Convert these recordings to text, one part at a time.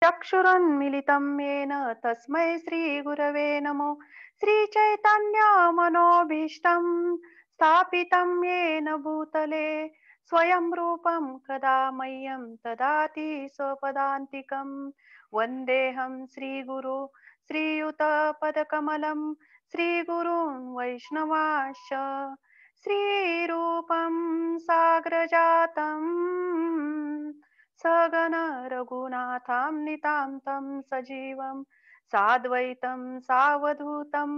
चक्षुरुन्मिलितं येन तस्मै श्रीगुरवे नमो। श्रीचैतन्यमनोभीष्टं स्थापितं येन भूतले स्वयं रूपं कदा मह्यं ददाति स्वपदान्तिकं। वन्देऽहं श्रीगुरु श्रीयुतपदकमलं श्रीगुरुं वैष्णवांश्च श्रीरूपं साग्रजातं सगण रघुनाथान्वितां सजीवं साद्वैतं सावधूतं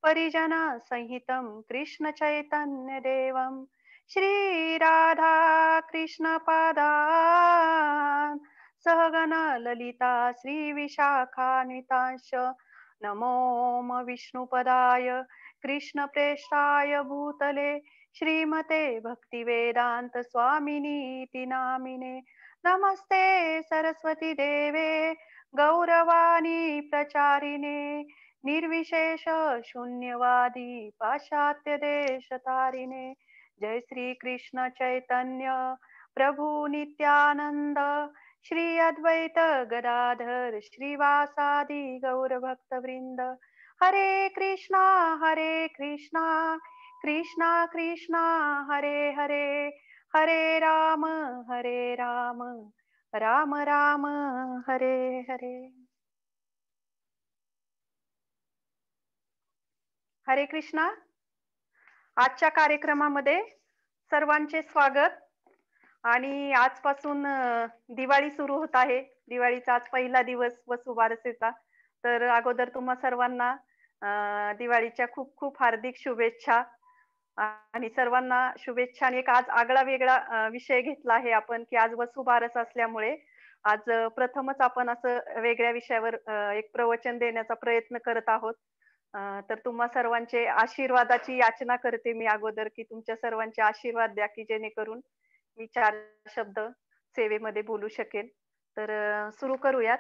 परिजनसहितं कृष्णचैतन्यदेवं श्रीराधा कृष्णपादान् सहगण ललिता श्रीविशाखान्वितांश्च नमो विष्णुपदाय कृष्णप्रेष्ठाय भूतले श्रीमते भक्तिवेदान्त स्वामिनीति नामिने। नमस्ते सरस्वती देवे गौरवाणी प्रचारिणे निर्विशेष शून्यवादी पाश्चात्य देश तारिणे। जय श्री कृष्ण चैतन्य प्रभु नित्यानंद श्री अद्वैत गदाधर श्रीवासादि गौर भक्त वृंद। हरे कृष्णा कृष्णा कृष्णा हरे हरे हरे राम राम राम हरे हरे। हरे कृष्णा। आजच्या कार्यक्रमामध्ये सर्वांचे स्वागत। आणि आजपासून दिवाळी सुरू होत आहे। दिवाळीचा आज पहिला दिवस वसुबारसेचा। तर अगोदर तुम्हा सर्वांना दिवाळीच्या खूप खूप हार्दिक शुभेच्छा। आणि सर्वांना शुभेच्छा। आणि एक आज आगळा वेगळा विषय घेतला आहे आपण की आज वसुबारस असल्यामुळे आज प्रथमच आपण असं वेगळ्या विषयावर एक प्रवचन देण्याचा प्रयत्न करत आहोत। तर तुम्हा सर्वांचे आशीर्वादाची याचना करते मी अगोदर की तुमच्या सर्वांचे आशीर्वाद द्या की जेणेकरून मी 4 शब्द सेवेमध्ये बोलू शकेल। तर सुरू करूयात।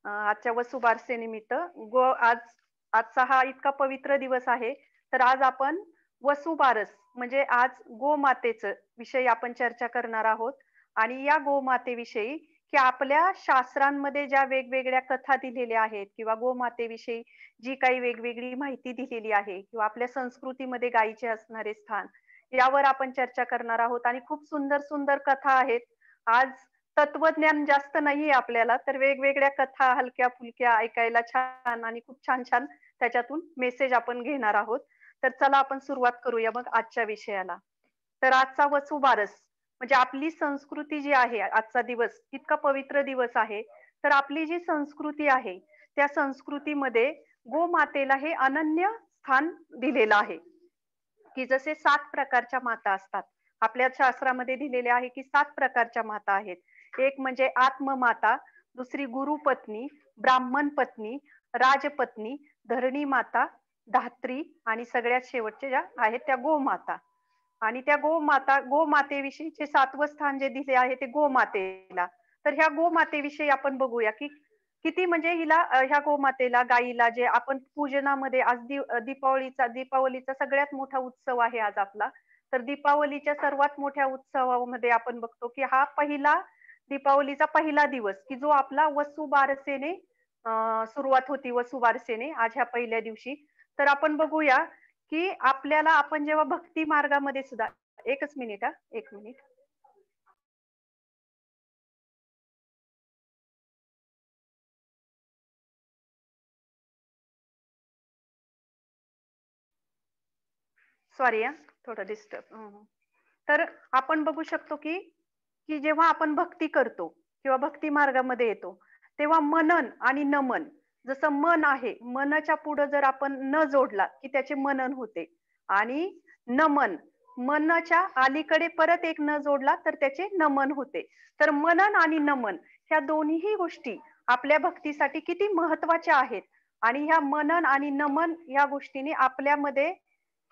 आजच्या वसुबारसेनिमित्त आजचा हा इतका पवित्र दिवस आहे। तर आज आपण वसुबारस म्हणजे आज गोमातेचं विषयी आपण चर्चा करणार आहोत। आणि या गोमातेविषयी की आपल्या शास्त्रांमध्ये ज्या वेगवेगळ्या कथा दिलेल्या आहेत किंवा गोमातेविषयी जी काही वेगवेगळी माहिती दिलेली आहे किंवा आपल्या संस्कृतीमध्ये गायीचे असणारे स्थान यावर आपण चर्चा करणार आहोत। आणि खूप सुंदर सुंदर कथा आहेत। आज तत्वज्ञान जास्त नाहीये आपल्याला, तर वेगवेगळ्या कथा हलक्या फुलक्या ऐकायला छान आणि खूप छान छान त्याच्यातून मेसेज आपण घेणार आहोत। तर चला आपण सुरुवात करूया मग आजच्या विषयाला। तर आजचा वसुबारस म्हणजे आपली संस्कृती जी आहे, आजचा दिवस इतका पवित्र दिवस आहे। तर आपली जी संस्कृती आहे त्या संस्कृतीमध्ये गोमातेला हे अनन्य स्थान दिलेलं आहे की जसे 7 प्रकारच्या माता असतात। आपल्या शास्त्रामध्ये दिलेले आहे की 7 प्रकारच्या माता आहेत। एक म्हणजे आत्ममाता, दुसरी गुरुपत्नी, ब्राह्मण पत्नी, राजपत्नी, धरणी माता, धात्री आणि सगळ्यात शेवटच्या ज्या आहेत त्या गोमाता। आणि त्या गोमातेविषयीचे 7वं स्थान जे दिले आहे ते गोमातेला। तर ह्या गोमातेविषयी आपण बघूया की किती म्हणजे हिला ह्या गोमातेला गायीला जे आपण पूजनामध्ये आज दीपावलीचा सगळ्यात मोठा उत्सव आहे आज आपला। तर दीपावलीच्या सर्वात मोठ्या उत्सवामध्ये आपण बघतो की हा दीपावलीचा पहिला दिवस की जो आपला वसुबारसेने सुरुवात होती वसुबारसेने आज ह्या पहिल्या दिवशी। तर आपण बघूया की आपल्याला आपण जेव्हा भक्ती मार्गामध्ये सुद्धा एकच मिनिट एक मिनिट। सॉरी थोडं डिस्टर्ब। तर आपण बघू शकतो की की जेव्हा आपण भक्ती करतो किंवा भक्ती मार्गामध्ये येतो तेव्हा मनन आणि नमन, जसं मन आहे मनाच्या पुढे जर आपण न जोडला की त्याचे मनन होते। आणि नमन मनाच्या अलीकडे परत एक न जोडला तर त्याचे नमन होते। तर मनन आणि नमन ह्या दोन्ही गोष्टी आपल्या भक्तीसाठी किती महत्वाच्या आहेत। आणि ह्या मनन आणि नमन ह्या गोष्टीने आपल्यामध्ये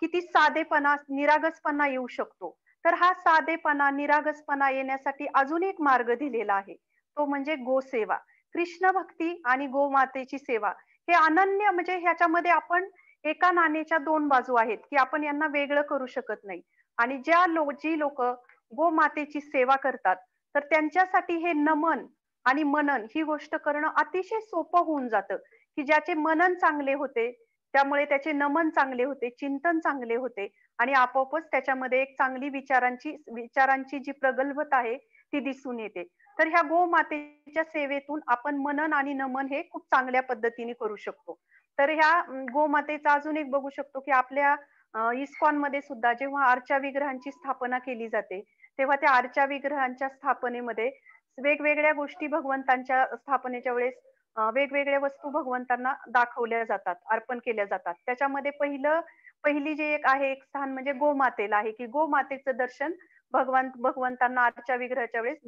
किती साधेपणा निरागसपणा येऊ शकतो। तर हा साधेपणा निरागसपणा येण्यासाठी अजून एक मार्ग दिलेला आहे, तो म्हणजे गोसेवा। कृष्ण भक्ती आणि गोमातेची सेवा हे अनन्य म्हणजे ह्याच्यामध्ये आपण एका नाण्याच्या 2 बाजू आहेत की आपण यांना वेगळं करू शकत नाही। आणि जी लोक गोमातेची सेवा करतात तर त्यांच्यासाठी हे नमन आणि मनन ही गोष्ट करणं अतिशय सोपं होऊन जातं, की ज्याचे मनन चांगले होते, त्यामुळे त्याचे नमन चांगले होते, चिंतन चांगले होते आणि आपोआपच त्याच्यामध्ये एक चांगली विचारांची जी प्रगल्भता आहे, ती दिसून येते. तर ह्या गोमातेच्या सेवेतून आपण मनन आणि नमन हे खूप चांगल्या पद्धतीने करू शकतो. तर ह्या गोमातेचा अजून एक बघू शकतो, की आपल्या इस्कॉनमध्ये सुद्धा जेव्हा आरच्या विग्रहांची स्थापना केली जाते, तेव्हा त्या आरच्या विग्रहांच्या स्थापनेमध्ये वेगवेगळ्या गोष्टी भगवंतांच्या स्थापनेच्या वेळेस वेगवेगळ्या वस्तू भगवंतांना दाखवल्या जातात, अर्पण केल्या जातात. त्याच्यामध्ये पहिली जे एक आहे एक स्थान म्हणजे गोमातेला आहे, की गोमातेचं दर्शन भगवंतांना आरच्या विग्रहाच्या वेळेस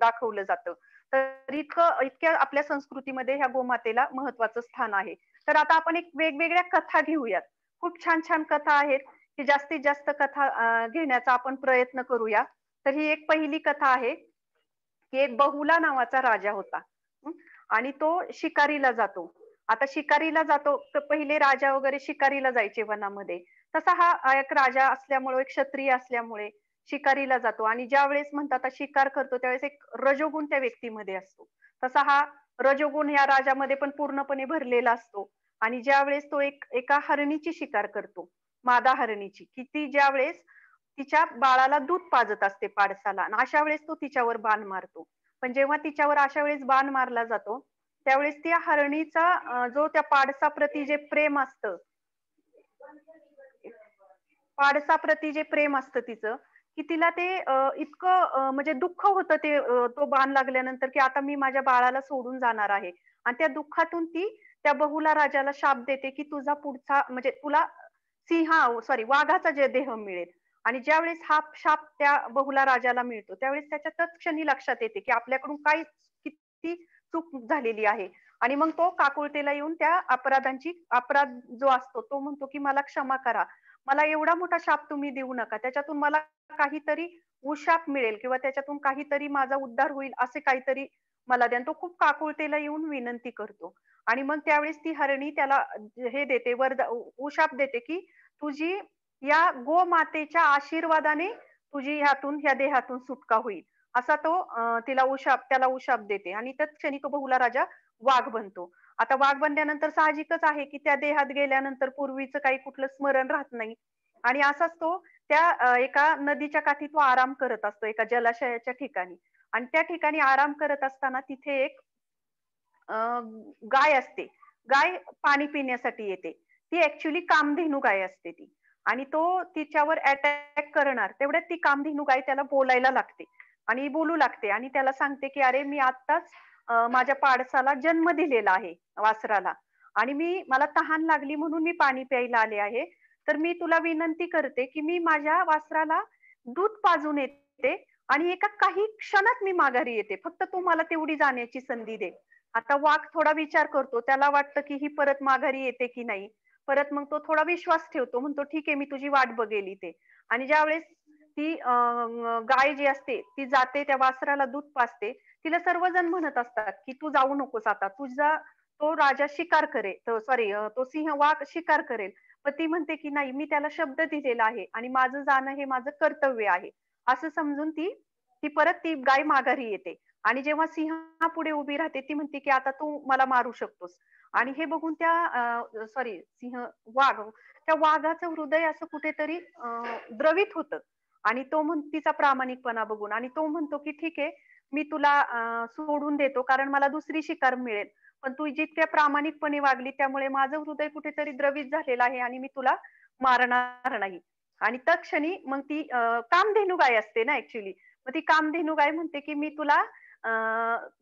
दाखवलं जातं. तर इतक्या आपल्या संस्कृतीमध्ये ह्या गोमातेला महत्त्वाचं स्थान आहे. तर आता आपण एक वेगवेगळ्या कथा घेऊयात. खूप छान-छान कथा आहेत, की जास्तीत जास्त कथा घेण्याचा आपण प्रयत्न करूया. तर ही एक पहिली कथा आहे, की एक बहुला नावाचा राजा होता. हं. आणि तो शिकारीला जातो. आता शिकारीला जातो, तर पहिले राजा वगैरे शिकारीला जायचे वनामध्ये. तसा हा एक राजा असल्यामुळे, एक क्षत्रिय असल्यामुळे शिकारीला जातो आणि ज्यावेळेस म्हणतात आता शिकार करतो, त्यावेळेस एक रजोगुण त्या व्यक्तीमध्ये असतो. तसा हा रजोगुण या राजामध्ये पण पूर्णपणे भरलेला असतो आणि ज्यावेळेस तो एका हरणीची शिकार करतो, मादा हरणीची, की ती ज्यावेळेस तिच्या बाळाला दूध पाजत असते पाडसाला आणि अशा वेळेस तो तिच्यावर बाण मारतो. पण जेव्हा तिच्यावर अशा वेळेस बाण मारला जातो, त्यावेळेस त्या हरणीचा जो त्या पाडसाप्रती जे प्रेम असतं, पाडसाप्रती जे प्रेम असतं तिचं, की तिला ते इतकं म्हणजे दुःख होतं ते तो बाण लागल्यानंतर, की आता मी माझ्या बाळाला सोडून जाणार आहे. आणि त्या दुःखातून ती त्या बहुला राजाला शाप देते, की तुझा पुढचा म्हणजे तुला वाघाचा जे देह मिळेल. आणि ज्यावेळेस हा शाप त्या बहुला राजाला मिळतो, त्यावेळेस त्याच्या तत्क्षणी लक्षात येते, की आपल्याकडून काय किती चूक झालेली आहे. आणि मग तो काकुळतेला येऊन त्या अपराध जो असतो तो म्हणतो, की मला क्षमा करा. मला एवढा मोठा शाप तुम्ही देऊ नका. त्याच्यातून मला काहीतरी उशाप मिळेल किंवा त्याच्यातून काहीतरी माझा उद्धार होईल असे काहीतरी मला द्या. आणि तो खूप काकुळतेला येऊन विनंती करतो. आणि मग त्यावेळेस ती हरणी त्याला हे देते उशाप देते, की तुझी या गोमातेच्या आशीर्वादाने तुझी ह्या देहातून सुटका होईल. असा तो त्याला उशाप देते आणि तत्क्षणी तो बहुला राजा वाघ बनतो. आता वाघ बनल्यानंतर साहजिकच आहे, की त्या देहात गेल्यानंतर पूर्वीचं काही कुठलं स्मरण राहत नाही आणि असाच तो त्या एका नदीच्या काठी तो आराम करत असतो, एका जलाशयाच्या ठिकाणी आणि त्या ठिकाणी आराम करत असताना तिथे एक अ, गाय असते. गाय पाणी पिण्यासाठी येते. ती ॲक्चुअली कामधेनू गाय असते ती आणि तो तिच्यावर अटॅक करणार. तेवढ्यात ती कामधेनू गाय त्याला बोलायला लागते आणि बोलू लागते आणि त्याला सांगते, की "अरे, मी आत्ताच माझ्या पाडसाला जन्म दिलेला आहे, वासराला आणि मला तहान लागली म्हणून मी पाणी प्यायला आले आहे. तर मी तुला विनंती करते, की मी माझ्या वासराला दूध पाजून येते आणि एका काही क्षणात मी माघारी येते. फक्त तू मला तेवढी जाण्याची संधी दे." आता वाघ थोडा विचार करतो. त्याला वाटतं, की ही परत माघारी येते की नाही. परत मग तो थोडा विश्वास ठेवतो. म्हणतो, "ठीक आहे, मी तुझी वाट बघेल इथे." आणि ज्यावेळेस ती गाय जी असते, ती जाते त्या वासराला दूध पाजते. तिला सर्वजण म्हणत असतात, की "तू जाऊ नकोस आता. तो राजा शिकार करेल तो सिंह वाघ शिकार करेल." पण ती म्हणते, की "नाही, मी त्याला शब्द दिलेला आहे आणि माझं जाणं हे माझं कर्तव्य आहे." असं समजून ती ती परत ती गाय माघारी येते. आणि जेव्हा सिंहापुढे उभी राहते, ती म्हणते, की "आता तू मला मारू शकतोस." आणि हे बघून वाघ, त्या वाघाचं हृदय असं कुठेतरी द्रवित होतं आणि तिचा प्रामाणिकपणा बघून आणि तो म्हणतो, की "ठीक आहे, मी तुला सोडून देतो कारण मला दुसरी शिकार मिळेल. पण तू जितक्या प्रामाणिकपणे वागली त्यामुळे माझं हृदय कुठेतरी द्रवित झालेलं आहे आणि मी तुला मारणार नाही." आणि तत्क्षणी मग ती कामधेनू गाय असते ना ॲक्चुअली. मग ती कामधेनू गाय म्हणते, की "मी तुला अ,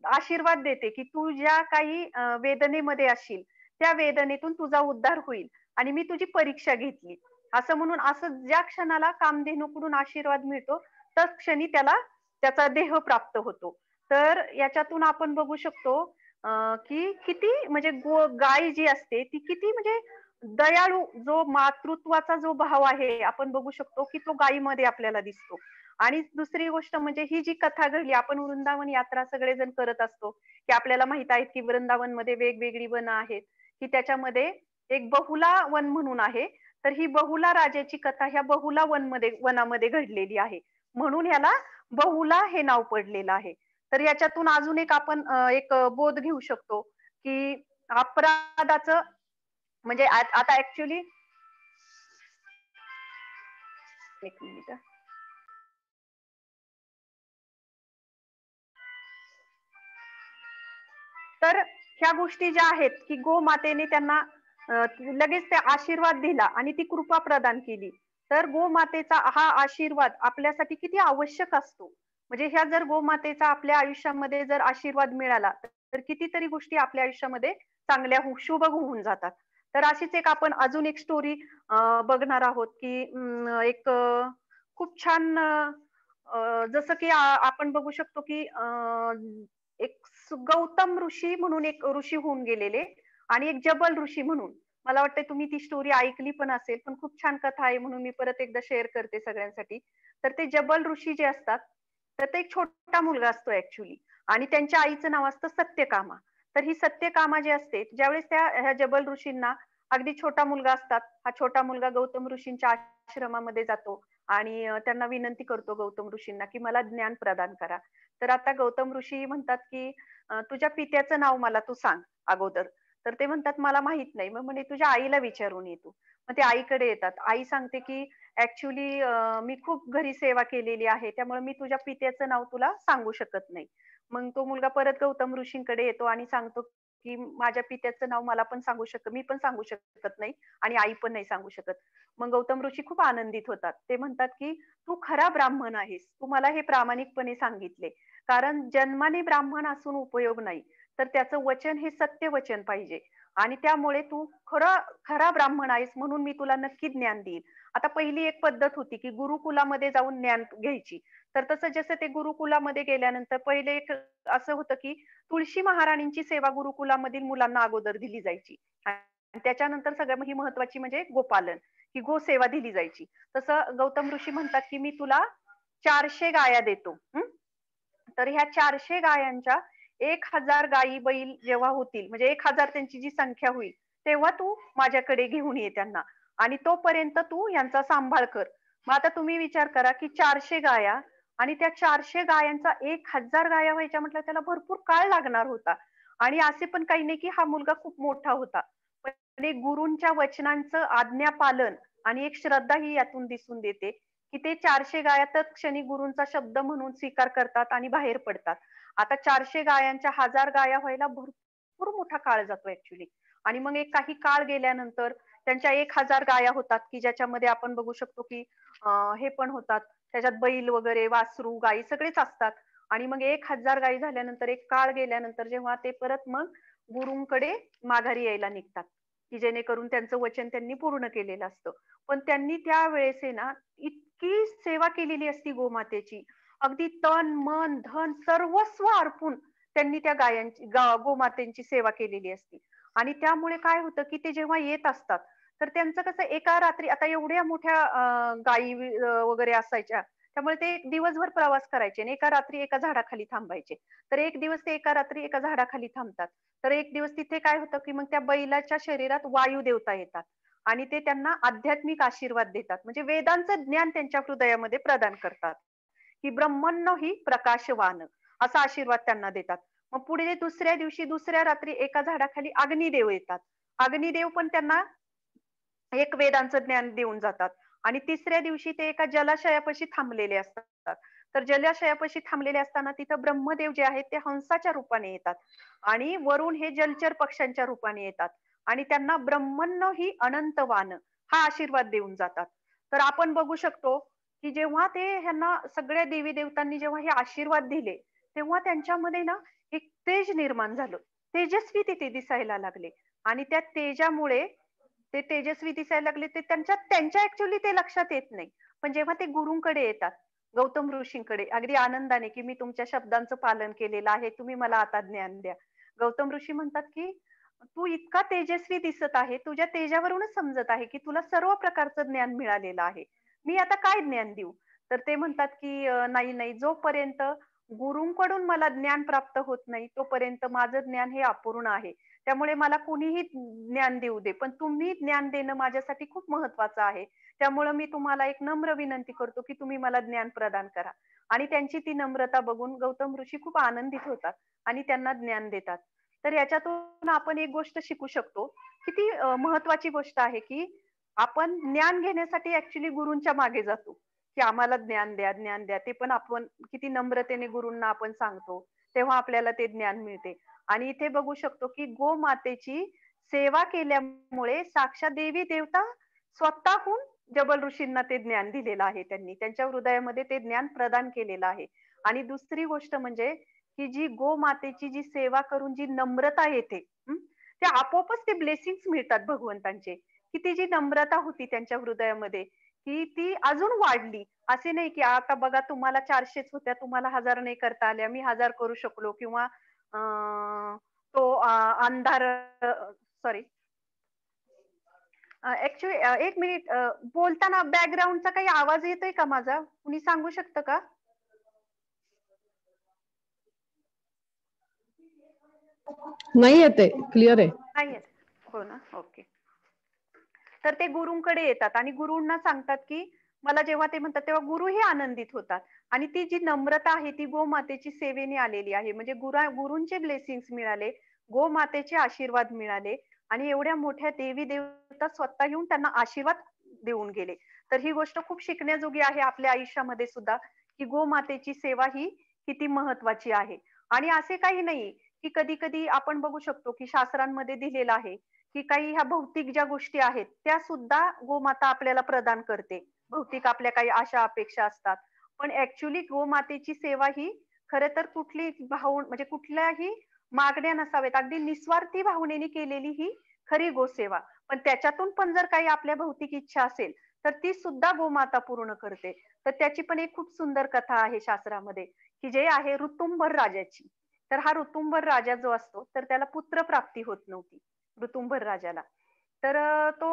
आशीर्वाद देते, की तू ज्या काही वेदनेमध्ये असशील, त्या वेदनेतून तुझा उद्धार होईल आणि मी तुझी परीक्षा घेतली." असं म्हणून असं ज्या क्षणाला कामधेनूकडून आशीर्वाद मिळतो, त्याच क्षणी त्याला त्याचा देह प्राप्त होतो. तर याच्यातून आपण बघू शकतो की किती म्हणजे गाय जी असते, ती किती म्हणजे दयाळू जो मातृत्वाचा जो भाव आहे, आपण बघू शकतो, की तो गायीमध्ये आपल्याला दिसतो. आणि दुसरी गोष्ट म्हणजे ही जी कथा घडली, आपण वृंदावन यात्रा सगळेजण करत असतो, की आपल्याला माहीत आहे, की वृंदावनमध्ये वेगवेगळी वनं आहेत, की त्याच्यामध्ये एक बहुला वन म्हणून आहे. तर ही बहुला राजाची कथा ह्या बहुला वनामध्ये घडलेली आहे. म्हणून ह्याला बहुला हे नाव पडलेलं आहे. तर याच्यातून अजून एक आपण एक बोध घेऊ शकतो, की अपराधाचं म्हणजे आता ऍक्च्युली एक मिनिट. तर ह्या गोष्टी ज्या आहेत, की गोमातेने त्यांना लगेच ते आशीर्वाद दिला आणि ती कृपा प्रदान केली. तर गोमातेचा हा आशीर्वाद आपल्यासाठी किती आवश्यक असतो. म्हणजे ह्या जर गोमातेचा आपल्या आयुष्यामध्ये जर आशीर्वाद मिळाला, तर कितीतरी गोष्टी आपल्या आयुष्यामध्ये चांगल्या शुभ होऊन जातात. तर अशीच एक आपण अजून एक स्टोरी बघणार आहोत, की एक खूप छान जसं की आपण बघू शकतो, की एक गौतम ऋषी म्हणून एक ऋषी होऊन गेलेले आणि एक जबल ऋषी म्हणून. मला वाटतंय तुम्ही ती स्टोरी ऐकली पण असेल, पण खूप छान कथा आहे म्हणून मी परत एकदा शेअर करते सगळ्यांसाठी. तर ते जबल ऋषी जे असतात, तर ते एक छोटा मुलगा असतो ॲक्चुअली आणि त्यांच्या आईचं नाव असतं सत्यकामा. तर ही सत्यकामा जी असते, ज्यावेळेस ह्या जबल ऋषींना अगदी छोटा मुलगा असतात. हा छोटा मुलगा गौतम ऋषींच्या आश्रमामध्ये जातो आणि त्यांना विनंती करतो गौतम ऋषींना, की मला ज्ञान प्रदान करा. तर आता गौतम ऋषी म्हणतात, की तुझ्या पित्याचं नाव मला तू सांग अगोदर. तर ते म्हणतात, "मला माहित नाही." मग म्हणे, "तुझ्या आईला विचारून ये तू." मग ते आईकडे येतात. आई सांगते, की "ॲक्चुअली मी खूप घरी सेवा केलेली आहे, त्यामुळे मी तुझ्या पित्याचं नाव तुला सांगू शकत नाही." मग तो मुलगा परत गौतम ऋषींकडे येतो आणि सांगतो, की "माझ्या पित्याचं नाव मला पण मी पण सांगू शकत नाही आणि आई पण नाही सांगू शकत." मग गौतम ऋषी खूप आनंदित होतात. ते म्हणतात, की "तू खरा ब्राह्मण आहेस. तू मला हे प्रामाणिकपणे सांगितले. कारण जन्माने ब्राह्मण असून उपयोग नाही. तर त्याचं वचन हे सत्य वचन पाहिजे आणि त्यामुळे तू खरा ब्राह्मण आहेस म्हणून मी तुला नक्की ज्ञान देईन." आता पहिली एक पद्धत होती, की गुरुकुलामध्ये जाऊन ज्ञान घ्यायची. तर तसं जसं ते गुरुकुलामध्ये गेल्यानंतर पहिले एक असं होतं, की तुळशी महाराणींची सेवा गुरुकुलामधील मुलांना अगोदर दिली जायची. आणि त्याच्यानंतर सगळ्यात ही महत्त्वाची म्हणजे गोपालन, की गोसेवा दिली जायची. तसं गौतम ऋषी म्हणतात, की "मी तुला 400 गाया देतो." तर ह्या 400 गायांच्या 1000 गायी बैल जेव्हा होतील, म्हणजे 1000 त्यांची जी संख्या होईल, तेव्हा तू माझ्याकडे घेऊन ये त्यांना आणि तोपर्यंत तू यांचा सांभाळ कर. मग आता तुम्ही विचार करा, की 400 गाया आणि त्या 400 गायांचा 1000 गाया व्हायच्या म्हटल्यावर त्याला भरपूर काळ लागणार होता. आणि असे पण काही नाही, की हा मुलगा खूप मोठा होता. पण एक गुरूंच्या वचनांचं आज्ञापालन आणि एक श्रद्धा ही यातून दिसून देते, की ते 400 गाया तत्क्षणी गुरूंचा शब्द म्हणून स्वीकार करतात आणि बाहेर पडतात. आता 400 गायांच्या 1000 गाया व्हायला भरपूर मोठा काळ जातो ॲक्चुअली. आणि मग एक काही काळ गेल्यानंतर त्यांच्या 1000 गाया होतात, की ज्याच्यामध्ये आपण बघू शकतो, की हे पण होतात. त्याच्यात बैल वगैरे, वासरू, गायी सगळेच असतात. आणि मग 1000 गायी झाल्यानंतर एक काळ गेल्यानंतर जेव्हा ते परत मग गुरूंकडे माघारी यायला निघतात, की जेणेकरून त्यांचं वचन त्यांनी पूर्ण केलेलं असतं. पण त्यांनी त्यावेळेस आहे ना, इतकी सेवा केलेली असती गोमातेची. अगदी तन, मन, धन सर्वस्व अर्पून त्यांनी त्या गोमातेची सेवा केलेली असती. आणि त्यामुळे काय होतं, की ते जेव्हा येत असतात, तर त्यांचं कसं एका रात्री आता एवढ्या मोठ्या गायी वगैरे असायच्या. त्यामुळे ते एक दिवसभर प्रवास करायचे आणि एका रात्री एका झाडाखाली थांबायचे. तर एक दिवस ते एका रात्री एका झाडाखाली थांबतात. तर एक दिवस तिथे काय होतं, की मग त्या बैलाच्या शरीरात वायू देवता येतात. आणि ते त्यांना आध्यात्मिक आशीर्वाद देतात. म्हणजे वेदांचं ज्ञान त्यांच्या हृदयामध्ये प्रदान करतात, की ब्रह्मण्ण ही प्रकाशवान असा आशीर्वाद त्यांना देतात. मग पुढे दुसऱ्या दिवशी दुसऱ्या रात्री एका झाडाखाली अग्निदेव येतात. अग्निदेव पण त्यांना एक वेदांचं ज्ञान देऊन जातात आणि तिसऱ्या दिवशी ते एका जलाशयापाशी थांबलेले असतात. तर जलाशयापाशी थांबलेले असताना तिथं ब्रह्मदेव जे आहेत ते हंसाच्या रूपाने येतात आणि वरून हे जलचर पक्ष्यांच्या रूपाने येतात आणि त्यांना ब्रह्मण्ण ही अनंतवान हा आशीर्वाद देऊन जातात. तर आपण बघू शकतो, की जेव्हा ते ह्यांना सगळ्या देवी-देवतांनी जेव्हा हे आशीर्वाद दिले, तेव्हा त्यांच्यामध्ये ना एक तेज निर्माण झालं. तेजस्वी ते दिसायला लागले आणि त्या तेजामुळे ते तेजस्वी दिसायला लागले ते त्यांच्या ॲक्चुअली ते लक्षात येत नाही. पण जेव्हा ते गुरूंकडे येतात, गौतम ऋषींकडे अगदी आनंदाने, की "मी तुमच्या शब्दांचं पालन केलेलं आहे. तुम्ही मला आता ज्ञान द्या." गौतम ऋषी म्हणतात, की "तू इतका तेजस्वी दिसत आहे. तुझ्या तेजावरूनच समजत आहे, की तुला सर्व प्रकारचं ज्ञान मिळालेलं आहे. मी आता काय ज्ञान देऊ?" तर ते म्हणतात, की "नाही, नाही. जोपर्यंत गुरूंकडून मला ज्ञान प्राप्त होत नाही तोपर्यंत माझं ज्ञान हे अपूर्ण आहे. त्यामुळे मला कोणीही ज्ञान देऊ दे, पण तुम्ही ज्ञान देणं माझ्यासाठी खूप महत्वाचं आहे. त्यामुळं मी तुम्हाला एक नम्र विनंती करतो, की तुम्ही मला ज्ञान प्रदान करा. आणि त्यांची ती नम्रता बघून गौतम ऋषी खूप आनंदित होतात आणि त्यांना ज्ञान देतात. तर याच्यातून आपण एक गोष्ट शिकू शकतो, की ती महत्वाची गोष्ट आहे, की आपण ज्ञान घेण्यासाठी ऍक्च्युली गुरूंच्या मागे जातो, की आम्हाला ज्ञान द्या, ज्ञान द्या. ते पण आपण किती नम्रतेने गुरूंना आपण सांगतो, तेव्हा आपल्याला ते ज्ञान मिळते. आणि इथे बघू शकतो, की गोमातेची सेवा केल्यामुळे साक्षात देवी देवता स्वतःहून जबल ऋषींना ते ज्ञान दिलेलं आहे त्यांनी. त्यांच्या हृदयामध्ये ते ज्ञान प्रदान केलेलं आहे. आणि दुसरी गोष्ट म्हणजे, की जी गोमातेची जी सेवा करून जी नम्रता येते, ते आपोआपच ते ब्लेसिंग्स मिळतात भगवंतांचे. की ती जी नम्रता होती त्यांच्या हृदयामध्ये, की ती अजून वाढली. असे नाही की आता बघा तुम्हाला 400च होत्या, तुम्हाला 1000 नाही करता आल्या, मी 1000 करू शकलो किंवा तो अंधार सॉरी ॲक्चुअली 1 मिनिट बोलताना बॅकग्राऊंडचा काही आवाज येतोय का माझा? कुणी सांगू शकतं का? नाही येते, क्लिअर आहे. नाही येत. हो ना? ओके. तर ते गुरूंकडे येतात आणि गुरूंना सांगतात, की मला जेव्हा ते म्हणतात तेव्हा गुरुही आनंदित होतात. आणि ती जी नम्रता आहे ती गोमातेची सेवेने आलेली आहे. म्हणजे गुरूंचे ब्लेसिंग्स मिळाले, गोमातेचे आशीर्वाद मिळाले आणि एवढ्या मोठ्या देवी देवता स्वतः येऊन त्यांना आशीर्वाद देऊन गेले. तर ही गोष्ट खूप शिकण्याजोगी आहे आपल्या आयुष्यामध्ये सुद्धा, की गोमातेची सेवा ही किती महत्वाची आहे. आणि असे काही नाही, की कधी-कधी आपण बघू शकतो, की शास्त्रांमध्ये दिलेलं आहे, की काही ह्या भौतिक ज्या गोष्टी आहेत, त्या सुद्धा गोमाता आपल्याला प्रदान करते. भौतिक आपल्या काही आशा अपेक्षा असतात. पण ऍक्च्युली गोमातेची सेवा ही खरं तर कुठली म्हणजे कुठल्याही मागण्या नसाव्यात. अगदी निस्वार्थी भावनेने केलेली ही खरी गोसेवा. पण त्याच्यातून पण जर काही आपल्या भौतिक इच्छा असेल, तर ती सुद्धा गोमाता पूर्ण करते. तर त्याची पण एक खूप सुंदर कथा आहे शास्त्रामध्ये, की जे आहे ऋतुंभर राजाची. तर हा ऋतुंभर राजा जो असतो, तर त्याला पुत्र प्राप्ती होत नव्हती. ऋतुंभर राजाला. तर तो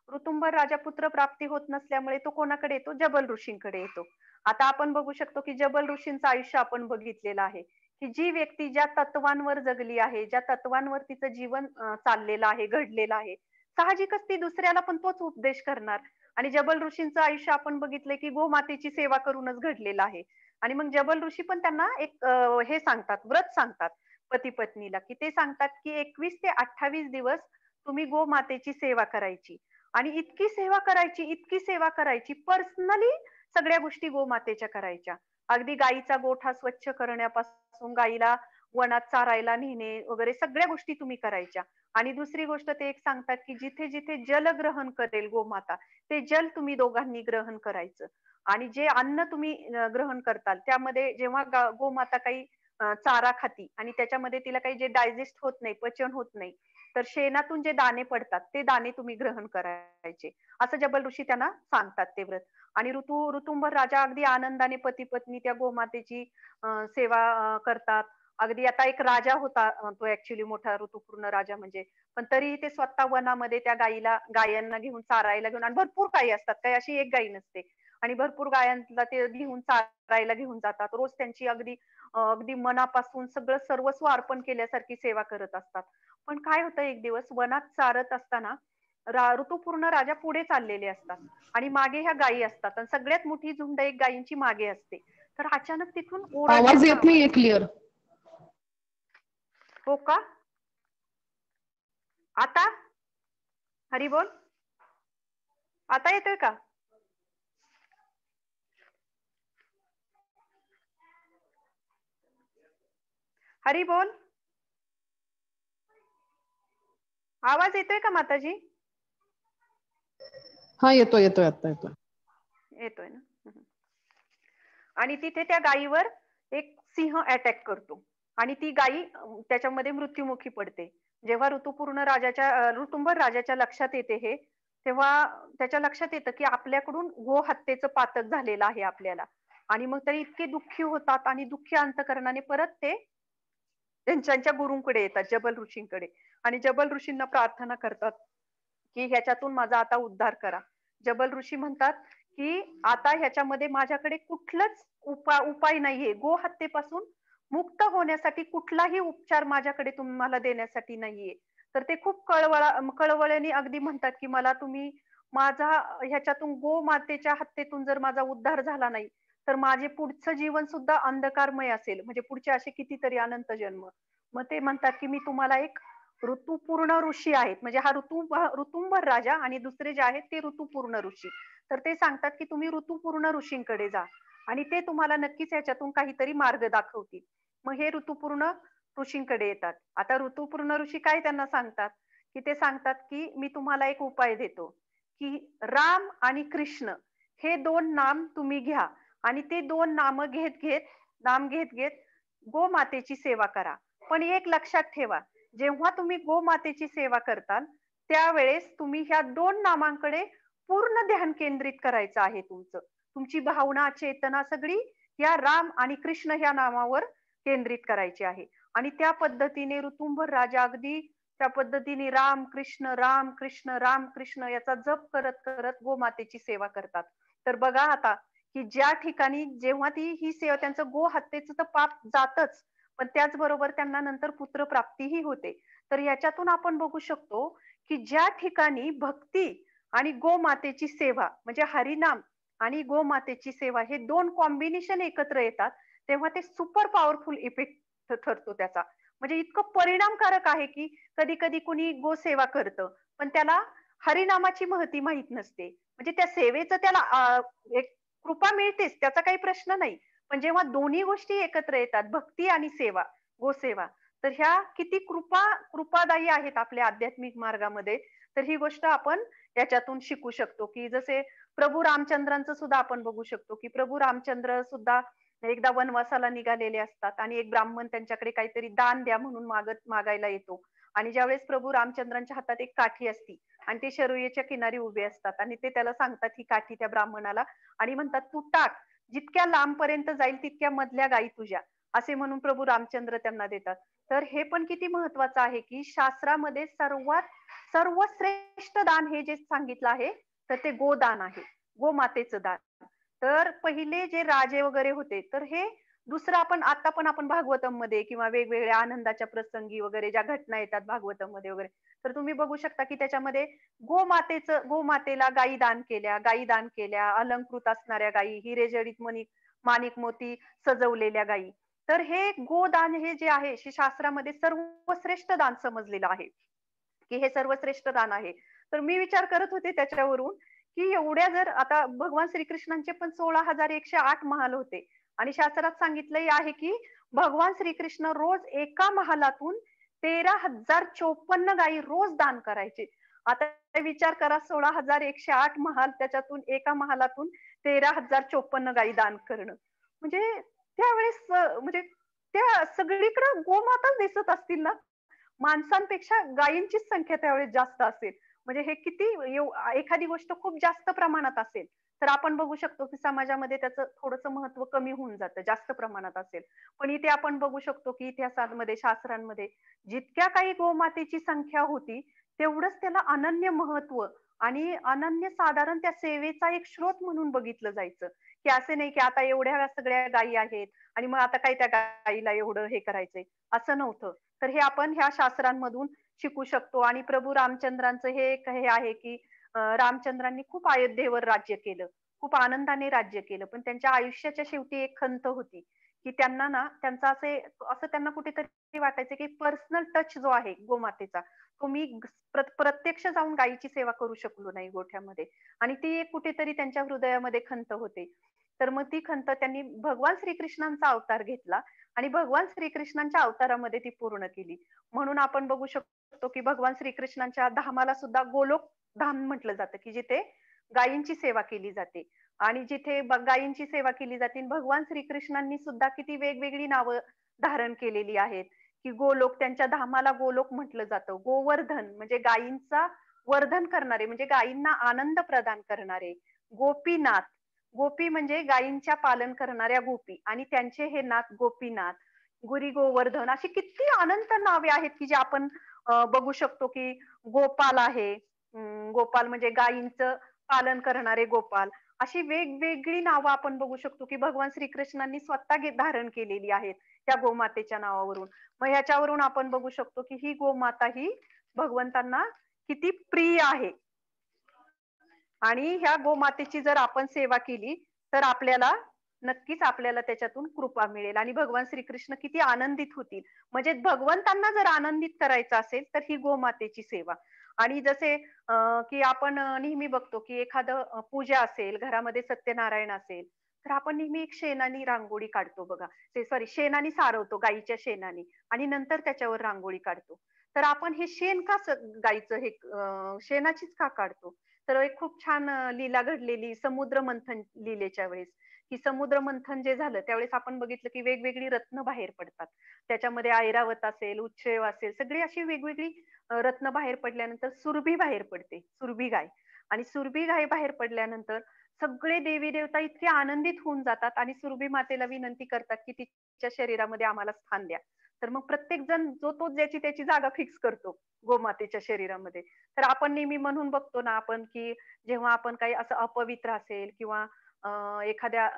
ऋतुंभर राजा पुत्र प्राप्ती होत नसल्यामुळे तो कोणाकडे येतो? जबल ऋषींकडे येतो. आता आपण बघू शकतो, की जबल ऋषींचं आयुष्य आपण बघितलेलं आहे, की जी व्यक्ती ज्या तत्वांवर जगली आहे, ज्या तत्वांवर तिचं जीवन चाललेलं आहे, घडलेलं आहे, साहजिकच ती दुसऱ्याला पण तोच उपदेश करणार. आणि जबल ऋषींचं आयुष्य आपण बघितलंय, की गोमातेची सेवा करूनच घडलेलं आहे. आणि मग जबल ऋषी पण त्यांना एक हे सांगतात, व्रत सांगतात पती-पत्नीला, की ते सांगतात, की 21 ते 28 दिवस तुम्ही गोमातेची सेवा करायची. आणि इतकी सेवा करायची, इतकी सेवा करायची, पर्सनली सगळ्या गोष्टी गोमातेच्या करायच्या. अगदी गाईचा गोठा स्वच्छ करण्यापासून गाईला वनात चारायला नेणे वगैरे सगळ्या गोष्टी तुम्ही करायच्या. आणि दुसरी गोष्ट ते एक सांगतात, की जिथे-जिथे जल ग्रहण करेल गोमाता, ते जल तुम्ही दोघांनी ग्रहण करायचं. आणि जे अन्न तुम्ही ग्रहण करताल त्यामध्ये जेव्हा गोमाता काही चारा खाती आणि त्याच्यामध्ये तिला काही जे डायजेस्ट होत नाही, पचन होत नाही, तर शेणातून जे दाणे पडतात ते दाणे तुम्ही ग्रहण करायचे. असं जबल ऋषी त्यांना सांगतात ते व्रत. आणि ऋतुंभर राजा अगदी आनंदाने पती-पत्नी त्या गोमातेची सेवा करतात. अगदी आता एक राजा होता तो ऍक्च्युली मोठा ऋतुपूर्ण राजा म्हणजे. पण तरीही ते स्वतः वनामध्ये त्या गायांना घेऊन चारायला घेऊन आणि भरपूर गायी असतात. काही अशी एक गायी नसते. आणि भरपूर गायांना ते घेऊन चारायला घेऊन जातात. रोज त्यांची अगदी मनापासून सगळं सर्वस्व अर्पण केल्यासारखी सेवा करत असतात. पण काय होतं एक दिवस वनात चारत असताना ऋतुपूर्ण राजा पुढे चाललेले असतात आणि मागे ह्या गायी असतात आणि सगळ्यात मोठी झुंड एक गायींची मागे असते. तर अचानक तिथून आवाज ओरडण्याचा येत आवाज. नाहीये क्लिअर. हो का? आता? हरी बोल. आता येतोय का? हरी बोल. आवाज येतोय का माताजी? हा येतोय येतोय, आता येतोय. येतोय ना. आणि तिथे त्या गायीवर एक सिंह अटॅक करतो आणि ती गायी त्याच्यामध्ये मृत्युमुखी पडते. जेव्हा ऋतुंभर राजाच्या लक्षात येते हे, तेव्हा त्याच्या लक्षात येतं की आपल्याकडून गोहत्येचं पातक झालेलं आहे आपल्याला. आणि मग ते इतके दुःखी होतात आणि दुःखी अंतकरणाने परत ते त्यांच्या गुरूंकडे येतात, जबल ऋषींकडे. आणि जबल ऋषींना प्रार्थना करतात की ह्याच्यातून माझा आता उद्धार करा. जबल ऋषी म्हणतात की आता ह्याच्यामध्ये माझ्याकडे कुठलंच उपाय नाहीये. गो हत्येपासून मुक्त होण्यासाठी कुठलाही उपचार माझ्याकडे तुम्हाला देण्यासाठी नाहीये. तर ते खूप कळवळ्याने अगदी म्हणतात, की मला तुम्ही माझा ह्याच्यातून गोमातेच्या हत्येतून जर माझा उद्धार झाला नाही, तर माझे पुढचं जीवन सुद्धा अंधकारमय असेल. म्हणजे पुढचे असे कितीतरी अनंत जन्म. मग ते म्हणतात, की मी तुम्हाला एक ऋतुपूर्ण ऋषी आहेत. म्हणजे हा ऋतुंभर राजा आणि दुसरे जे आहेत ते ऋतुपूर्ण ऋषी. तर ते सांगतात, की तुम्ही ऋतुपूर्ण ऋषींकडे जा आणि ते तुम्हाला नक्कीच ह्याच्यातून काहीतरी मार्ग दाखवतील. मग हे ऋतुपूर्ण ऋषींकडे येतात. आता ऋतुपूर्ण ऋषी काय त्यांना सांगतात, की ते सांगतात, की मी तुम्हाला एक उपाय देतो, की राम आणि कृष्ण हे 2 नाम तुम्ही घ्या आणि ते 2 नाम घेत घेत गोमातेची सेवा करा. पण एक लक्षात ठेवा, जेव्हा तुम्ही गोमातेची सेवा करताल, त्यावेळेस तुम्ही ह्या 2 नामांकडे पूर्ण ध्यान केंद्रित करायचं आहे तुमचं. तुमची भावना, चेतना सगळी या राम आणि कृष्ण ह्या नामावर केंद्रित करायची आहे. आणि त्या पद्धतीने ऋतुंभर राजा अगदी त्या पद्धतीने राम कृष्ण, राम कृष्ण, राम कृष्ण याचा जप करत करत गोमातेची सेवा करतात. तर बघा आता, की ज्या ठिकाणी जेव्हा ही सेवा त्यांचं गो हत्येचं तर पाप जातच, पण त्याचबरोबर त्यांना नंतर पुत्रप्राप्तीही होते. तर याच्यातून आपण बघू शकतो, की ज्या ठिकाणी भक्ती आणि गोमातेची सेवा म्हणजे हरिनाम आणि गोमातेची सेवा हे 2 कॉम्बिनेशन एकत्र येतात, तेव्हा ते सुपर पॉवरफुल इफेक्ट ठरतो त्याचा. म्हणजे इतकं परिणामकारक आहे, की कधी-कधी कुणी गोसेवा करतं, पण त्याला हरिनामाची महती माहीत नसते. म्हणजे त्या सेवेचं त्याला एक कृपा मिळतेच, त्याचा काही प्रश्न नाही. पण जेव्हा दोन्ही गोष्टी एकत्र येतात, भक्ती आणि सेवा, गोसेवा, तर ह्या किती कृपादायी आहेत आपल्या आध्यात्मिक मार्गामध्ये. तर ही गोष्ट आपण याच्यातून शिकू शकतो, की जसे प्रभू रामचंद्रांचं सुद्धा आपण बघू शकतो, की प्रभू रामचंद्र सुद्धा एकदा वनवासाला निघालेले असतात आणि एक ब्राह्मण त्यांच्याकडे काहीतरी दान द्या म्हणून मागायला येतो. आणि ज्यावेळेस प्रभू रामचंद्रांच्या हातात एक काठी असती आणि ते शरयूच्या किनारी उभे असतात आणि ते त्याला सांगतात ही काठी त्या ब्राह्मणाला आणि म्हणतात, "तू टाक. जितक्या लांबपर्यंत जाईल तितक्या मधल्या गायी तुझ्या." असे म्हणून प्रभू रामचंद्र त्यांना देतात. तर हे पण किती महत्वाचं आहे, की शास्त्रामध्ये सर्वश्रेष्ठ दान हे जे सांगितलं आहे, तर ते गोदान आहे. गोमातेचं दान. तर पहिले जे राजे वगैरे होते, तर हे दुसरं आता पण आपण भागवतममध्ये किंवा वेगवेगळ्या आनंदाच्या प्रसंगी वगैरे ज्या घटना येतात भागवतमध्ये वगैरे, तर तुम्ही बघू शकता, की त्याच्यामध्ये गोमातेला गायी दान केल्या, अलंकृत असणाऱ्या गायी, हिरे-जडित माणिक मोती सजवलेल्या गायी. तर हे गोदान हे जे आहे, शास्त्रामध्ये सर्वश्रेष्ठ दान समजलेलं आहे. की हे सर्वश्रेष्ठ दान आहे. तर मी विचार करत होते त्याच्यावरून, की एवढ्या जर आता भगवान श्रीकृष्णांचे पण 16,108 महाल होते आणि शास्त्रात सांगितलंही आहे, की भगवान श्रीकृष्ण रोज एका महालातून 13,054 गायी रोज दान करायचे. आता विचार करा 16,108 महाल त्याच्यातून एका महालातून 13,054 गायी दान करणं. म्हणजे त्यावेळेस म्हणजे त्या सगळीकडे गोमाताच दिसत असतील ना? माणसांपेक्षा गायींचीच संख्या त्यावेळेस जास्त असेल. म्हणजे हे किती एखादी गोष्ट खूप जास्त प्रमाणात असेल, तर आपण बघू शकतो की समाजामध्ये त्याचं थोडंसं महत्त्व कमी होऊन जातं, जास्त प्रमाणात असेल. पण इथे आपण बघू शकतो की इतिहासामध्ये, शास्त्रांमध्ये जितक्या काही गोमातेची संख्या होती, तेवढंच त्याला अनन्य महत्त्व आणि अनन्यसाधारण त्या सेवेचा एक स्रोत म्हणून बघितलं जायचं. की असे नाही की आता एवढ्या सगळ्या गायी आहेत आणि मग आता काय त्या गायीला एवढं हे करायचंय, असं नव्हतं. तर हे आपण ह्या शास्त्रांमधून शिकू शकतो आणि प्रभू रामचंद्रांचं हे एक हे आहे, की रामचंद्रांनी खूप अयोध्येवर राज्य केलं. खूप आनंदाने राज्य केलं. पण त्यांच्या आयुष्याच्या शेवटी एक खंत होती, की त्यांना ना त्यांचा असं त्यांना कुठेतरी वाटायचं, की पर्सनल टच जो आहे गोमातेचा, तो मी प्रत्यक्ष जाऊन गायीची सेवा करू शकलो नाही गोठ्यामध्ये आणि ती एक कुठेतरी त्यांच्या हृदयामध्ये खंत होते. तर मग ती खंत त्यांनी भगवान श्रीकृष्णांचा अवतार घेतला आणि भगवान श्रीकृष्णांच्या अवतारामध्ये ती पूर्ण केली. म्हणून आपण बघू शकतो, की भगवान श्रीकृष्णांच्या धामाला सुद्धा गोलोक धाम म्हटलं जातं, की जिथे गायींची सेवा केली जाते आणि जिथे गायींची सेवा केली जाते. भगवान श्रीकृष्णांनी सुद्धा किती वेगवेगळी नावं धारण केलेली आहेत, की गोलोक त्यांच्या धामाला गोलोक म्हटलं जातं. गोवर्धन म्हणजे गायींचा वर्धन करणारे म्हणजे गायींना आनंद प्रदान करणारे. गोपीनाथ, गोपी म्हणजे गायींच्या पालन करणाऱ्या गोपी आणि त्यांचे हे नाथ गोपीनाथ. गुरी गोवर्धन अशी किती अनंत नावे आहेत, की जे आपण बघू शकतो, की गोपाल आहे. गोपाल म्हणजे गायींचं पालन करणारे गोपाल अशी वेगवेगळी नावं आपण बघू शकतो, की भगवान श्रीकृष्णांनी स्वतः धारण केलेली आहेत त्या गोमातेच्या नावावरून. मग ह्याच्यावरून आपण बघू शकतो, की ही गोमाता ही भगवंतांना किती प्रिय आहे. आणि ह्या गोमातेची जर आपण सेवा केली तर नक्कीच आपल्याला त्याच्यातून कृपा मिळेल आणि भगवान श्रीकृष्ण किती आनंदित होतील. म्हणजे भगवंतांना जर आनंदित करायचं असेल तर ही गोमातेची सेवा. आणि जसे की आपण नेहमी बघतो की एखादं पूजा असेल, घरामध्ये सत्यनारायण असेल, तर आपण नेहमी एक शेणानी रांगोळी काढतो बघा. ते सॉरी शेणानी सारवतो, गाईच्या शेणानी आणि नंतर त्याच्यावर रांगोळी काढतो. तर आपण हे शेण का गाईचं हे शेणाचीच का काढतो? तर एक खूप छान लीला घडलेली समुद्र मंथन लीलेच्या वेळेस, की समुद्र मंथन जे झालं त्यावेळेस आपण बघितलं की वेगवेगळी रत्न बाहेर पडतात. त्याच्यामध्ये ऐरावत असेल, उच्छेव असेल, सगळी अशी वेगवेगळी रत्न बाहेर पडल्यानंतर सुरभी बाहेर पडते, सुरभी गाय. आणि सुरभी गाय बाहेर पडल्यानंतर सगळे देवी-देवता इतके आनंदित होऊन जातात आणि सुरभी मातेला विनंती करतात, की तिच्या शरीरामध्ये आम्हाला स्थान द्या. तर मग प्रत्येक जण जो तो ज्याची त्याची जागा फिक्स करतो गोमातेच्या शरीरामध्ये. तर आपण नेहमी म्हणून बघतो ना आपण, की जेव्हा आपण काही असं अपवित्र असेल किंवा एखाद्या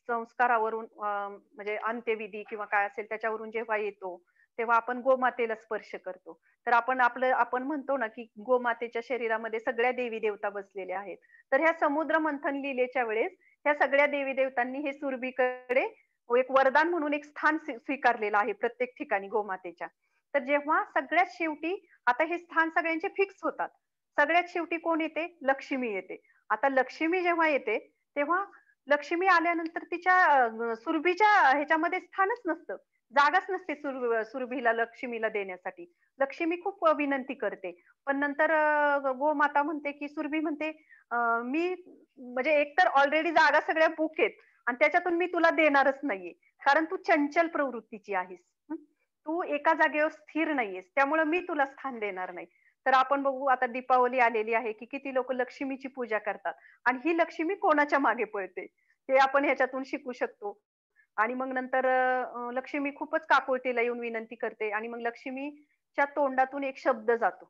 संस्कारावरून म्हणजे अंत्यविधी किंवा काय असेल त्याच्यावरून जेव्हा येतो, तेव्हा आपण गोमातेला स्पर्श करतो. तर आपण म्हणतो ना, की गोमातेच्या शरीरामध्ये सगळ्या देवी-देवता बसलेल्या आहेत. तर ह्या समुद्र मंथन लीलेच्या वेळेस ह्या सगळ्या देवी-देवतांनी हे सुरभीकडे एक वरदान म्हणून एक स्थान स्वीकारलेलं आहे प्रत्येक ठिकाणी गोमातेच्या. तर जेव्हा सगळ्यात शेवटी आता हे स्थान सगळ्यांचे फिक्स होतात. सगळ्यात शेवटी कोण येते? लक्ष्मी येते. आता लक्ष्मी जेव्हा येते, तेव्हा लक्ष्मी आल्यानंतर तिच्या सुरभीच्या ह्याच्यामध्ये स्थानच नसतं. जागाच नसते सुरभीला, लक्ष्मीला देण्यासाठी. लक्ष्मी खूप विनंती करते. पण नंतर गोमाता म्हणते, की सुरभी म्हणते, मी म्हणजे एकतर ऑलरेडी जागा सगळ्या बुक आहेत आणि त्याच्यातून मी तुला देणारच नाहीये. कारण तू चंचल प्रवृत्तीची आहेस. हं. तू एका जागेवर स्थिर नाहीयेस. त्यामुळे मी तुला स्थान देणार नाही. तर आपण बघू आता दीपावली आलेली आहे, की किती लोकं लक्ष्मीची पूजा करतात आणि ही लक्ष्मी कोणाच्या मागे पळते, हे आपण ह्याच्यातून शिकू शकतो. आणि मग नंतर लक्ष्मी खूपच काकुळतीला येऊन विनंती करते आणि मग लक्ष्मीच्या तोंडातून एक शब्द जातो,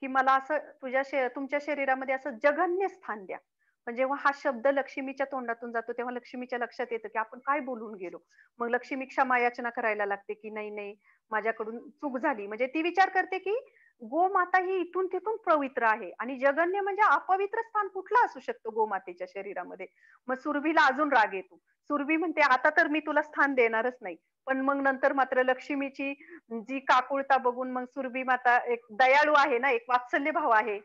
की मला असं तुमच्या शरीरामध्ये असं जघन्य स्थान द्या. पण जेव्हा हा शब्द लक्ष्मीच्या तोंडातून जातो, तेव्हा लक्ष्मीच्या लक्षात येतं, की आपण काय बोलून गेलो. मग लक्ष्मी क्षमा याचना करायला लागते, की नाही, नाही माझ्याकडून चूक झाली. म्हणजे ती विचार करते, की गोमाता ही इथून-तिथून पवित्र आहे आणि जगन्य म्हणजे अपवित्र स्थान कुठलं असू शकतं गोमातेच्या शरीरामध्ये. मग सुरभीला अजून राग येतो. सुरभी म्हणते, "आता तर मी तुला स्थान देणारच नाही." पण मग नंतर मात्र लक्ष्मीची जी काकुळता बघून मग सुरभी माता एक दयाळू आहे ना, एक वात्सल्य भाव आहे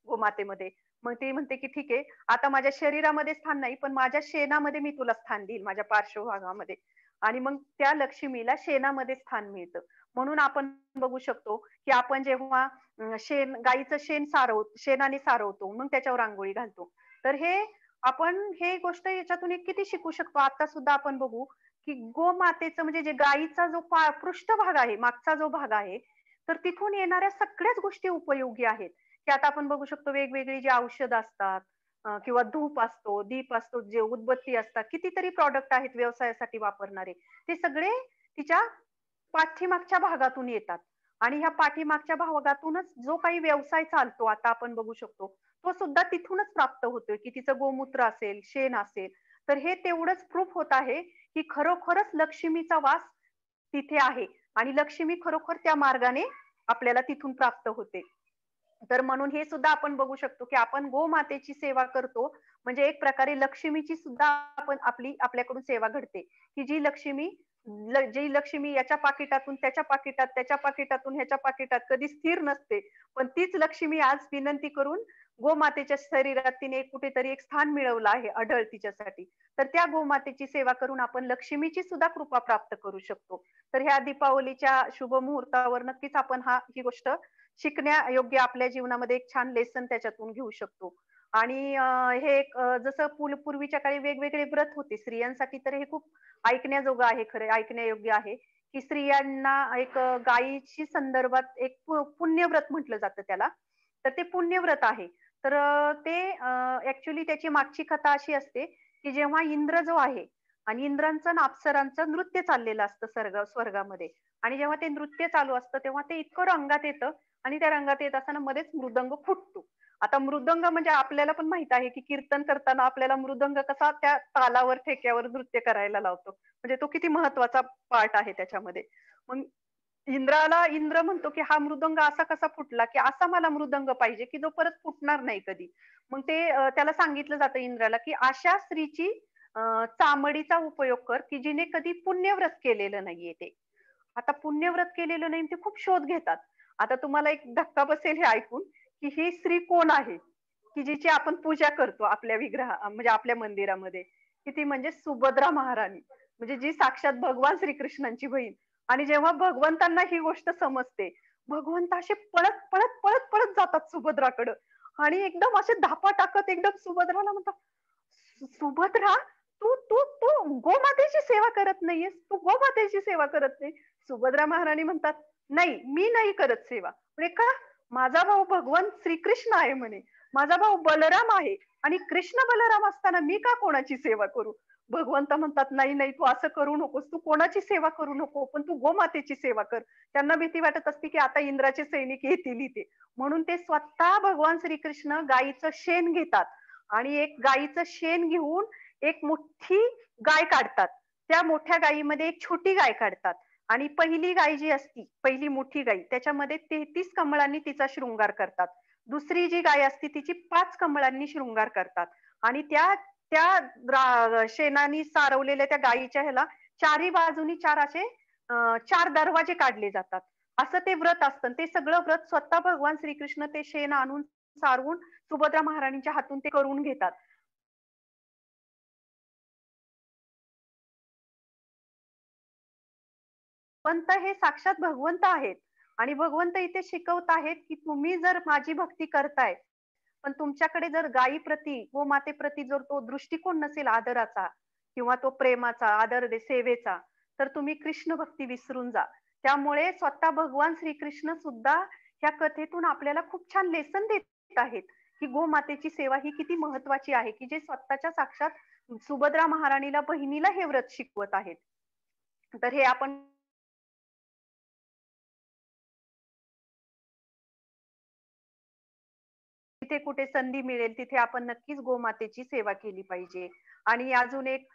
गोमातेमध्ये. मग ती म्हणते, की "ठीक आहे, आता माझ्या शरीरामध्ये स्थान नाही, पण माझ्या शेणामध्ये मी तुला स्थान देईल, माझ्या पार्श्वभागामध्ये." आणि मग त्या लक्ष्मीला शेणामध्ये स्थान मिळतं. म्हणून आपण बघू शकतो, की आपण जेव्हा गाईचं शेणाने सारवतो, मग त्याच्यावर अंघोळी घालतो. तर आपण हे गोष्ट याच्यातून एक किती शिकू शकतो. आता सुद्धा आपण बघू, की गोमातेचं म्हणजे जे गाईचा जो पृष्ठभाग आहे, मागचा जो भाग आहे, तर तिथून येणाऱ्या सगळ्याच गोष्टी उपयोगी आहेत, की आता आपण बघू शकतो वेगवेगळी जी औषधं असतात किंवा धूप असतो, दीप असतो, जे उदबत्ती असतात, कितीतरी प्रॉडक्ट आहेत व्यवसायासाठी वापरणारे. ते सगळे तिच्या पाठीमागच्या भागातून येतात आणि ह्या पाठीमागच्या भागातूनच जो काही व्यवसाय चालतो आता आपण बघू शकतो, तो सुद्धा तिथूनच प्राप्त होतोय, की तिचं गोमूत्र असेल, शेण असेल. तर हे तेवढंच प्रूफ होत आहे, की खरोखरच लक्ष्मीचा वास तिथे आहे आणि लक्ष्मी खरोखर त्या मार्गाने आपल्याला तिथून प्राप्त होते. तर म्हणून हे सुद्धा आपण बघू शकतो, की आपण गोमातेची सेवा करतो, म्हणजे एक प्रकारे लक्ष्मीची सुद्धा आपल्याकडून सेवा घडते, की जी लक्ष्मी याच्या पाकिटातून त्याच्या पाकिटात, त्याच्या पाकिटातून ह्याच्या पाकिटात कधी स्थिर नसते. पण तीच लक्ष्मी आज विनंती करून गोमातेच्या शरीरात तिने कुठेतरी एक स्थान मिळवलं आहे अढळ तिच्यासाठी. तर त्या गोमातेची सेवा करून आपण लक्ष्मीची सुद्धा कृपा प्राप्त करू शकतो. तर ह्या दीपावलीच्या शुभ मुहूर्तावर नक्कीच आपण ही गोष्ट शिकण्यायोग्य आपल्या जीवनामध्ये एक छान लेसन त्याच्यातून घेऊ शकतो. आणि हे एक जसं पूर्वीच्या काळी वेगवेगळे व्रत होते स्त्रियांसाठी, तर हे खूप ऐकण्याजोगं आहे, खरं ऐकण्यायोग्य आहे, की स्त्रियांना एक गायीशी संदर्भात एक पुण्यव्रत म्हटलं जातं त्याला. तर ते पुण्यव्रत आहे. तर ॲक्चुअली त्याची मागची कथा अशी असते, की जेव्हा इंद्र जो आहे आणि इंद्रांचं आणि अप्सरांचं नृत्य चाललेलं असतं स्वर्गामध्ये आणि जेव्हा ते नृत्य चालू असतं, तेव्हा ते इतकं रंगात येतं आणि त्या रंगात येत असताना मध्येच मृदंग फुटतो आता मृदंग म्हणजे आपल्याला पण माहित आहे की कीर्तन करताना आपल्याला मृदंग कसा त्या तालावर ठेक्यावर नृत्य करायला लावतो, म्हणजे तो किती महत्वाचा पार्ट आहे त्याच्यामध्ये. मग इंद्र म्हणतो की हा मृदंग असा कसा फुटला, की असा मला मृदंग पाहिजे की जो परत फुटणार नाही कधी. मग ते त्याला सांगितलं जातं इंद्राला की अशा स्त्रीची चामडीचा उपयोग कर की जिने कधी पुण्यव्रत केलेलं नाहीये ते. आता पुण्यव्रत केलेलं नाही ते खूप शोध घेतात. आता तुम्हाला एक धक्का बसेल हे ऐकून, की ही स्त्री कोण आहे? की जिची आपण पूजा करतो आपल्या म्हणजे आपल्या मंदिरामध्ये. की ती म्हणजे सुभद्रा महाराणी. म्हणजे जी साक्षात भगवान श्रीकृष्णांची बहीण. आणि जेव्हा भगवंतांना ही गोष्ट समजते, भगवंत असे पळत, पळत, पळत, पळत जातात सुभद्राकडं आणि एकदम असे धापा टाकत एकदम सुभद्राला म्हणतात, सुभद्रा, तू तू तू गोमातेची सेवा करत नाहीयेस, तू गोमातेची सेवा करत नाही. सुभद्रा महाराणी म्हणतात, नाही, मी नाही करत सेवा. म्हणजे का? माझा भाऊ भगवान श्रीकृष्ण आहे म्हणे. माझा भाऊ बलराम आहे आणि कृष्ण बलराम असताना मी का कोणाची सेवा करू? भगवंत म्हणतात, नाही, नाही, तू असं करू नकोस. तू कोणाची सेवा करू नको, पण तू गोमातेची सेवा कर. त्यांना भीती वाटत असते, की आता इंद्राचे सैनिक येतील इथे. म्हणून ते स्वतः भगवान श्रीकृष्ण गायीचं शेण घेतात आणि एक गायीचं शेण घेऊन एक मोठी गाय काढतात. त्या मोठ्या गायीमध्ये एक छोटी गाय काढतात आणि पहिली गाय जी असती, पहिली मोठी गाय, त्याच्यामध्ये 33 कमळांनी तिचा शृंगार करतात. दुसरी जी गाय असती तिची 5 कमळांनी शृंगार करतात आणि त्या त्या शेणानी सारवलेल्या त्या गायीच्या ह्याला चारी बाजूनी 4 असे 4 दरवाजे काढले जातात. असं ते व्रत असतं. ते सगळं व्रत स्वतः भगवान श्रीकृष्ण ते शेण आणून सारवून सुभद्रा महाराणीच्या हातून ते करून घेतात. भगवंत हे साक्षात भगवंत आहेत आणि भगवंत इथे शिकवत आहेत, की तुम्ही जर माझी भक्ती करताय, पण तुमच्याकडे जर गायीप्रती, गोमातेप्रती जर तो दृष्टिकोन नसेल आदराचा किंवा तो प्रेमाचा, सेवेचा, तर तुम्ही कृष्ण भक्ती विसरून जा. त्यामुळे स्वतः भगवान श्रीकृष्ण सुद्धा ह्या कथेतून आपल्याला खूप छान लेसन देत आहेत, की गोमातेची सेवा ही किती महत्वाची आहे, की जे स्वतःच्या साक्षात सुभद्रा महाराणीला, बहिणीला हे व्रत शिकवत आहेत. तर हे आपण जिथे कुठे संधी मिळेल तिथे आपण नक्कीच गोमातेची सेवा केली पाहिजे. आणि अजून एक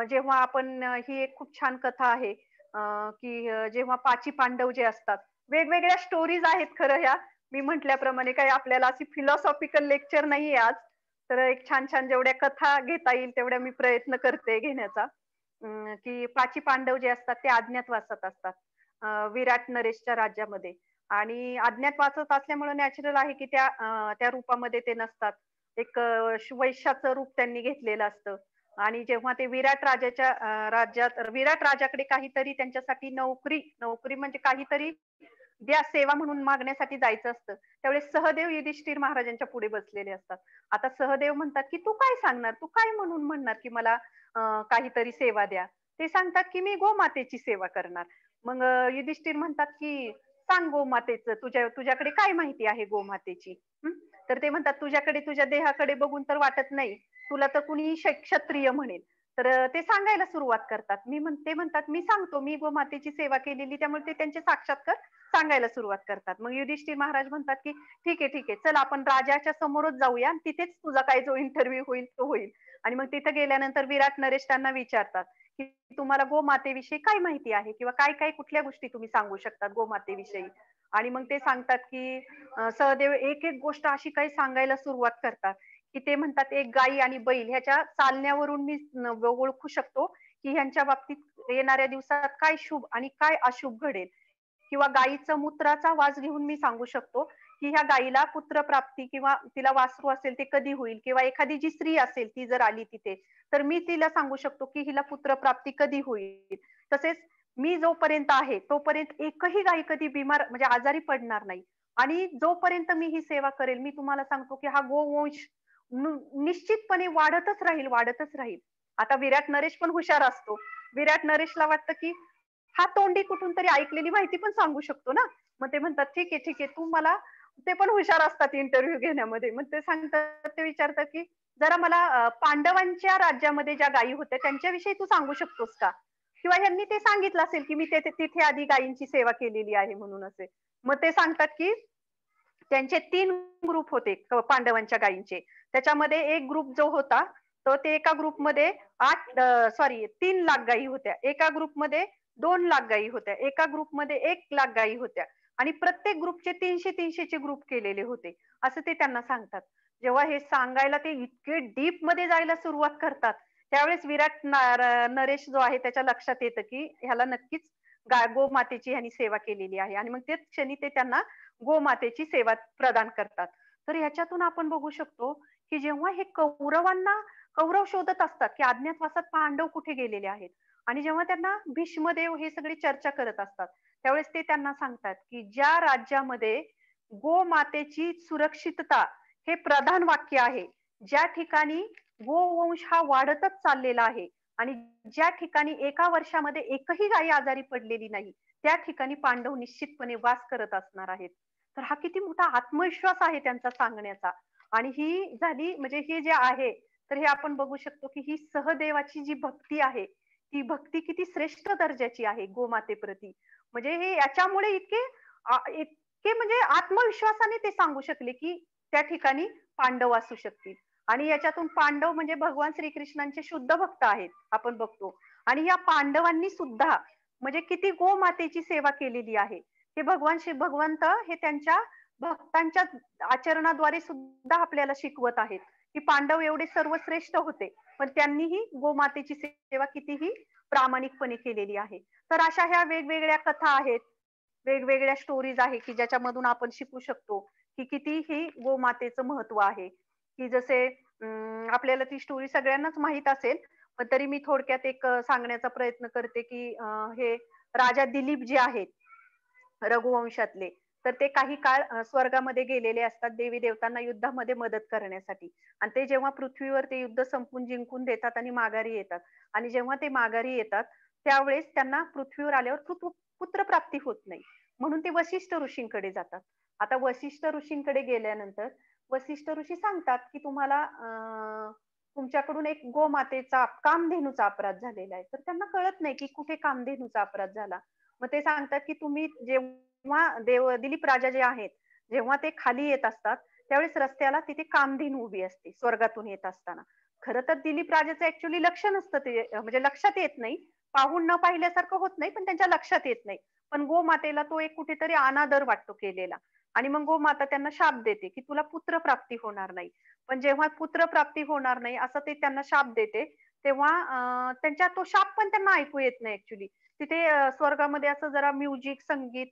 जेव्हा आपण ही एक खूप छान कथा आहे, की जेव्हा 5 पांडव जे असतात, वेगवेगळ्या स्टोरीज आहेत खरं ह्या. मी म्हटल्याप्रमाणे काही आपल्याला अशी फिलॉसॉफिकल लेक्चर नाहीये आज. तर एक छान-छान जेवढ्या कथा घेता येईल तेवढ्या मी प्रयत्न करते घेण्याचा. की 5 पांडव जे असतात ते अज्ञातवासात असतात. विराट नरेशच्या राज्यामध्ये. आणि अज्ञातवासात असल्यामुळे नॅचरल आहे की त्या रूपामध्ये ते नसतात. एक वैश्याचं रूप त्यांनी घेतलेलं असतं. आणि जेव्हा ते विराट राजाच्या राज्यात विराट राजाकडे काहीतरी त्यांच्यासाठी नोकरी म्हणजे काहीतरी द्या सेवा म्हणून मागण्यासाठी जायचं असतं. त्यावेळेस सहदेव युधिष्ठिर महाराजांच्या पुढे बसलेले असतात. आता सहदेव म्हणतात, की "तू काय सांगणार? तू काय म्हणून म्हणणार, की मला काहीतरी सेवा द्या?" ते सांगतात, की "मी गोमातेची सेवा करणार." मग युधिष्ठिर म्हणतात, की "सांग गोमातेचं, तुझ्याकडे काय माहिती आहे गोमातेची?" हं. तर ते म्हणतात, "तुझ्याकडे तुझ्या देहाकडे बघून तर वाटत नाही. तुला तर कुणी क्षत्रिय म्हणेल." तर ते सांगायला सुरुवात करतात. ते म्हणतात, "मी सांगतो, मी गोमातेची सेवा केलेली." त्यामुळे ते त्यांचे साक्षात्कार सांगायला सुरुवात करतात. मग युधिष्ठिर महाराज म्हणतात, की "ठीक आहे, ठीक आहे. चल आपण राजाच्या समोरच जाऊया आणि तिथेच तुझा काही जो इंटरव्ह्यू होईल तो होईल." आणि मग तिथे गेल्यानंतर विराट नरेश त्यांना विचारतात, की "तुम्हाला गोमातेविषयी काय माहिती आहे? किंवा काय कुठल्या गोष्टी तुम्ही सांगू शकतात गोमातेविषयी?" आणि मग ते सांगतात, की सहदेव एक-एक गोष्ट अशी काही सांगायला सुरुवात करतात, की ते म्हणतात, "एक गाई आणि बैल ह्याच्या चालण्यावरून मी ओळखू शकतो, की ह्यांच्या बाबतीत येणाऱ्या दिवसात काय शुभ आणि काय अशुभ घडेल. किंवा गायीचं मूत्राचा वास घेऊन मी सांगू शकतो, की ह्या गायीला पुत्रप्राप्ती किंवा तिला वासरू असेल ते कधी होईल किंवा एखादी जी स्त्री असेल ती जर आली तिथे, तर मी तिला सांगू शकतो, की हिला पुत्रप्राप्ती कधी होईल. तसेच मी जोपर्यंत आहे, तोपर्यंत एकही गाय कधी बिमार म्हणजे आजारी पडणार नाही. आणि जोपर्यंत मी ही सेवा करेल, मी तुम्हाला सांगतो, की हा गोवंश निश्चितपणे वाढतच राहील, वाढतच राहील." आता विराट नरेश पण हुशार असतो. विराट नरेशला वाटतं, की हा तोंडी कुठून तरी ऐकलेली माहिती पण सांगू शकतो ना. मग ते म्हणतात, "ठीक आहे, ठीक आहे. तू मला." ते पण हुशार असतात इंटरव्ह्यू घेण्यामध्ये. मग ते सांगतात, ते विचारतात, की "जरा मला पांडवांच्या राज्यामध्ये ज्या गायी होत्या त्यांच्याविषयी तू सांगू शकतोस का?" किंवा ह्यांनी ते सांगितलं असेल, की मी तिथे आधी गायींची सेवा केलेली आहे म्हणून असे. मग ते सांगतात, की त्यांचे 3 ग्रुप होते पांडवांच्या गायींचे. त्याच्यामध्ये एक ग्रुप जो होता, तो ते एका ग्रुपमध्ये 3 लाख गायी होत्या. एका ग्रुपमध्ये 2 लाख गायी होत्या. एका ग्रुपमध्ये 1 लाख गायी होत्या आणि प्रत्येक ग्रुपचे 300-300 चे ग्रुप केलेले होते. असं ते त्यांना सांगतात. जेव्हा हे सांगायला ते इतके डीपमध्ये जायला सुरुवात करतात, त्यावेळेस नरेश जो आहे त्याच्या लक्षात येतं, की ह्याला नक्कीच गोमातेची ह्यांनी सेवा केलेली आहे आणि मग तेच क्षणी ते त्यांना गोमातेची सेवा प्रदान करतात. तर ह्याच्यातून आपण बघू शकतो, की जेव्हा हे कौरव शोधत असतात, की अज्ञातवासात पांडव कुठे गेलेले आहेत आणि जेव्हा त्यांना भीष्मदेव हे सगळी चर्चा करत असतात, त्यावेळेस ते त्यांना सांगतात, की ज्या राज्यामध्ये गोमातेची सुरक्षितता हे प्रधान वाक्य आहे, ज्या ठिकाणी गोवंश हा वाढतच चाललेला आहे आणि ज्या ठिकाणी एका वर्षामध्ये एकही गायी आजारी पडलेली नाही, त्या ठिकाणी पांडव निश्चितपणे वास करत असणार आहेत. तर हा किती मोठा आत्मविश्वास आहे त्यांचा सांगण्याचा. आणि ही झाली म्हणजे हे जे आहे, तर हे आपण बघू शकतो की ही सहदेवाची जी भक्ती आहे, ती भक्ती किती श्रेष्ठ दर्जाची आहे गोमातेप्रती. म्हणजे हे याच्यामुळे इतके म्हणजे आत्मविश्वासाने ते सांगू शकले की त्या ठिकाणी पांडव असू शकतील. आणि याच्यातून पांडव म्हणजे भगवान श्रीकृष्णांचे शुद्ध भक्त आहेत, आपण बघतो. आणि या पांडवांनी सुद्धा म्हणजे किती गोमातेची सेवा केलेली आहे. हे भगवंत हे त्यांच्या भक्तांच्या आचरणाद्वारे सुद्धा आपल्याला शिकवत आहेत, की पांडव एवढे सर्वश्रेष्ठ होते, पण त्यांनीही गोमातेची सेवा कितीही प्रामाणिकपणे केलेली आहे. तर अशा ह्या वेगवेगळ्या कथा आहेत, वेगवेगळ्या स्टोरीज आहे, की ज्याच्यामधून आपण शिकू शकतो, की किती ही गोमातेचं महत्व आहे. की जसे आपल्याला ती स्टोरी सगळ्यांनाच माहीत असेल, पण तरी मी थोडक्यात एक सांगण्याचा प्रयत्न करते, की हे राजा दिलीप जे आहेत, रघुवंशातले, तर ते काही काळ स्वर्गामध्ये गेलेले असतात देवी देवतांना युद्धामध्ये मदत करण्यासाठी. आणि ते जेव्हा पृथ्वीवर ते युद्ध संपून जिंकून देतात आणि माघारी येतात. आणि जेव्हा ते माघारी येतात, त्यावेळेस त्यांना पृथ्वीवर आल्यावर पुत्रप्राप्ती होत नाही. म्हणून ते वसिष्ठ ऋषींकडे जातात. आता वसिष्ठ ऋषींकडे गेल्यानंतर वसिष्ठ ऋषी सांगतात, की तुम्हाला तुमच्याकडून एक गोमातेचा कामधेनूचा अपराध झालेला आहे. तर त्यांना कळत नाही, की कुठे कामधेनूचा अपराध झाला. मग ते सांगतात, की तुम्ही जेव्हा दिलीप राजा जे आहेत, जेव्हा ते खाली येत असतात, त्यावेळेस रस्त्याला तिथे कामधेनू उभी असते स्वर्गातून येत असताना. खरं तर दिलीप राजाचं ऍक्च्युअली लक्ष नसतं ते म्हणजे लक्षात येत नाही. पाहून न पाहिल्यासारखं होत नाही, पण त्यांच्या लक्षात येत नाही. पण गोमातेला तो एक कुठेतरी अनादर वाटतो केलेला. आणि मग गोमाता त्यांना शाप देते, की तुला पुत्रप्राप्ती होणार नाही. पण जेव्हा पुत्रप्राप्ती होणार नाही असं ते त्यांना शाप देते, तेव्हा त्यांच्या तो शाप पण त्यांना ऐकू येत नाही ऍक्च्युअली. तिथे स्वर्गामध्ये असं जरा म्युझिक, संगीत,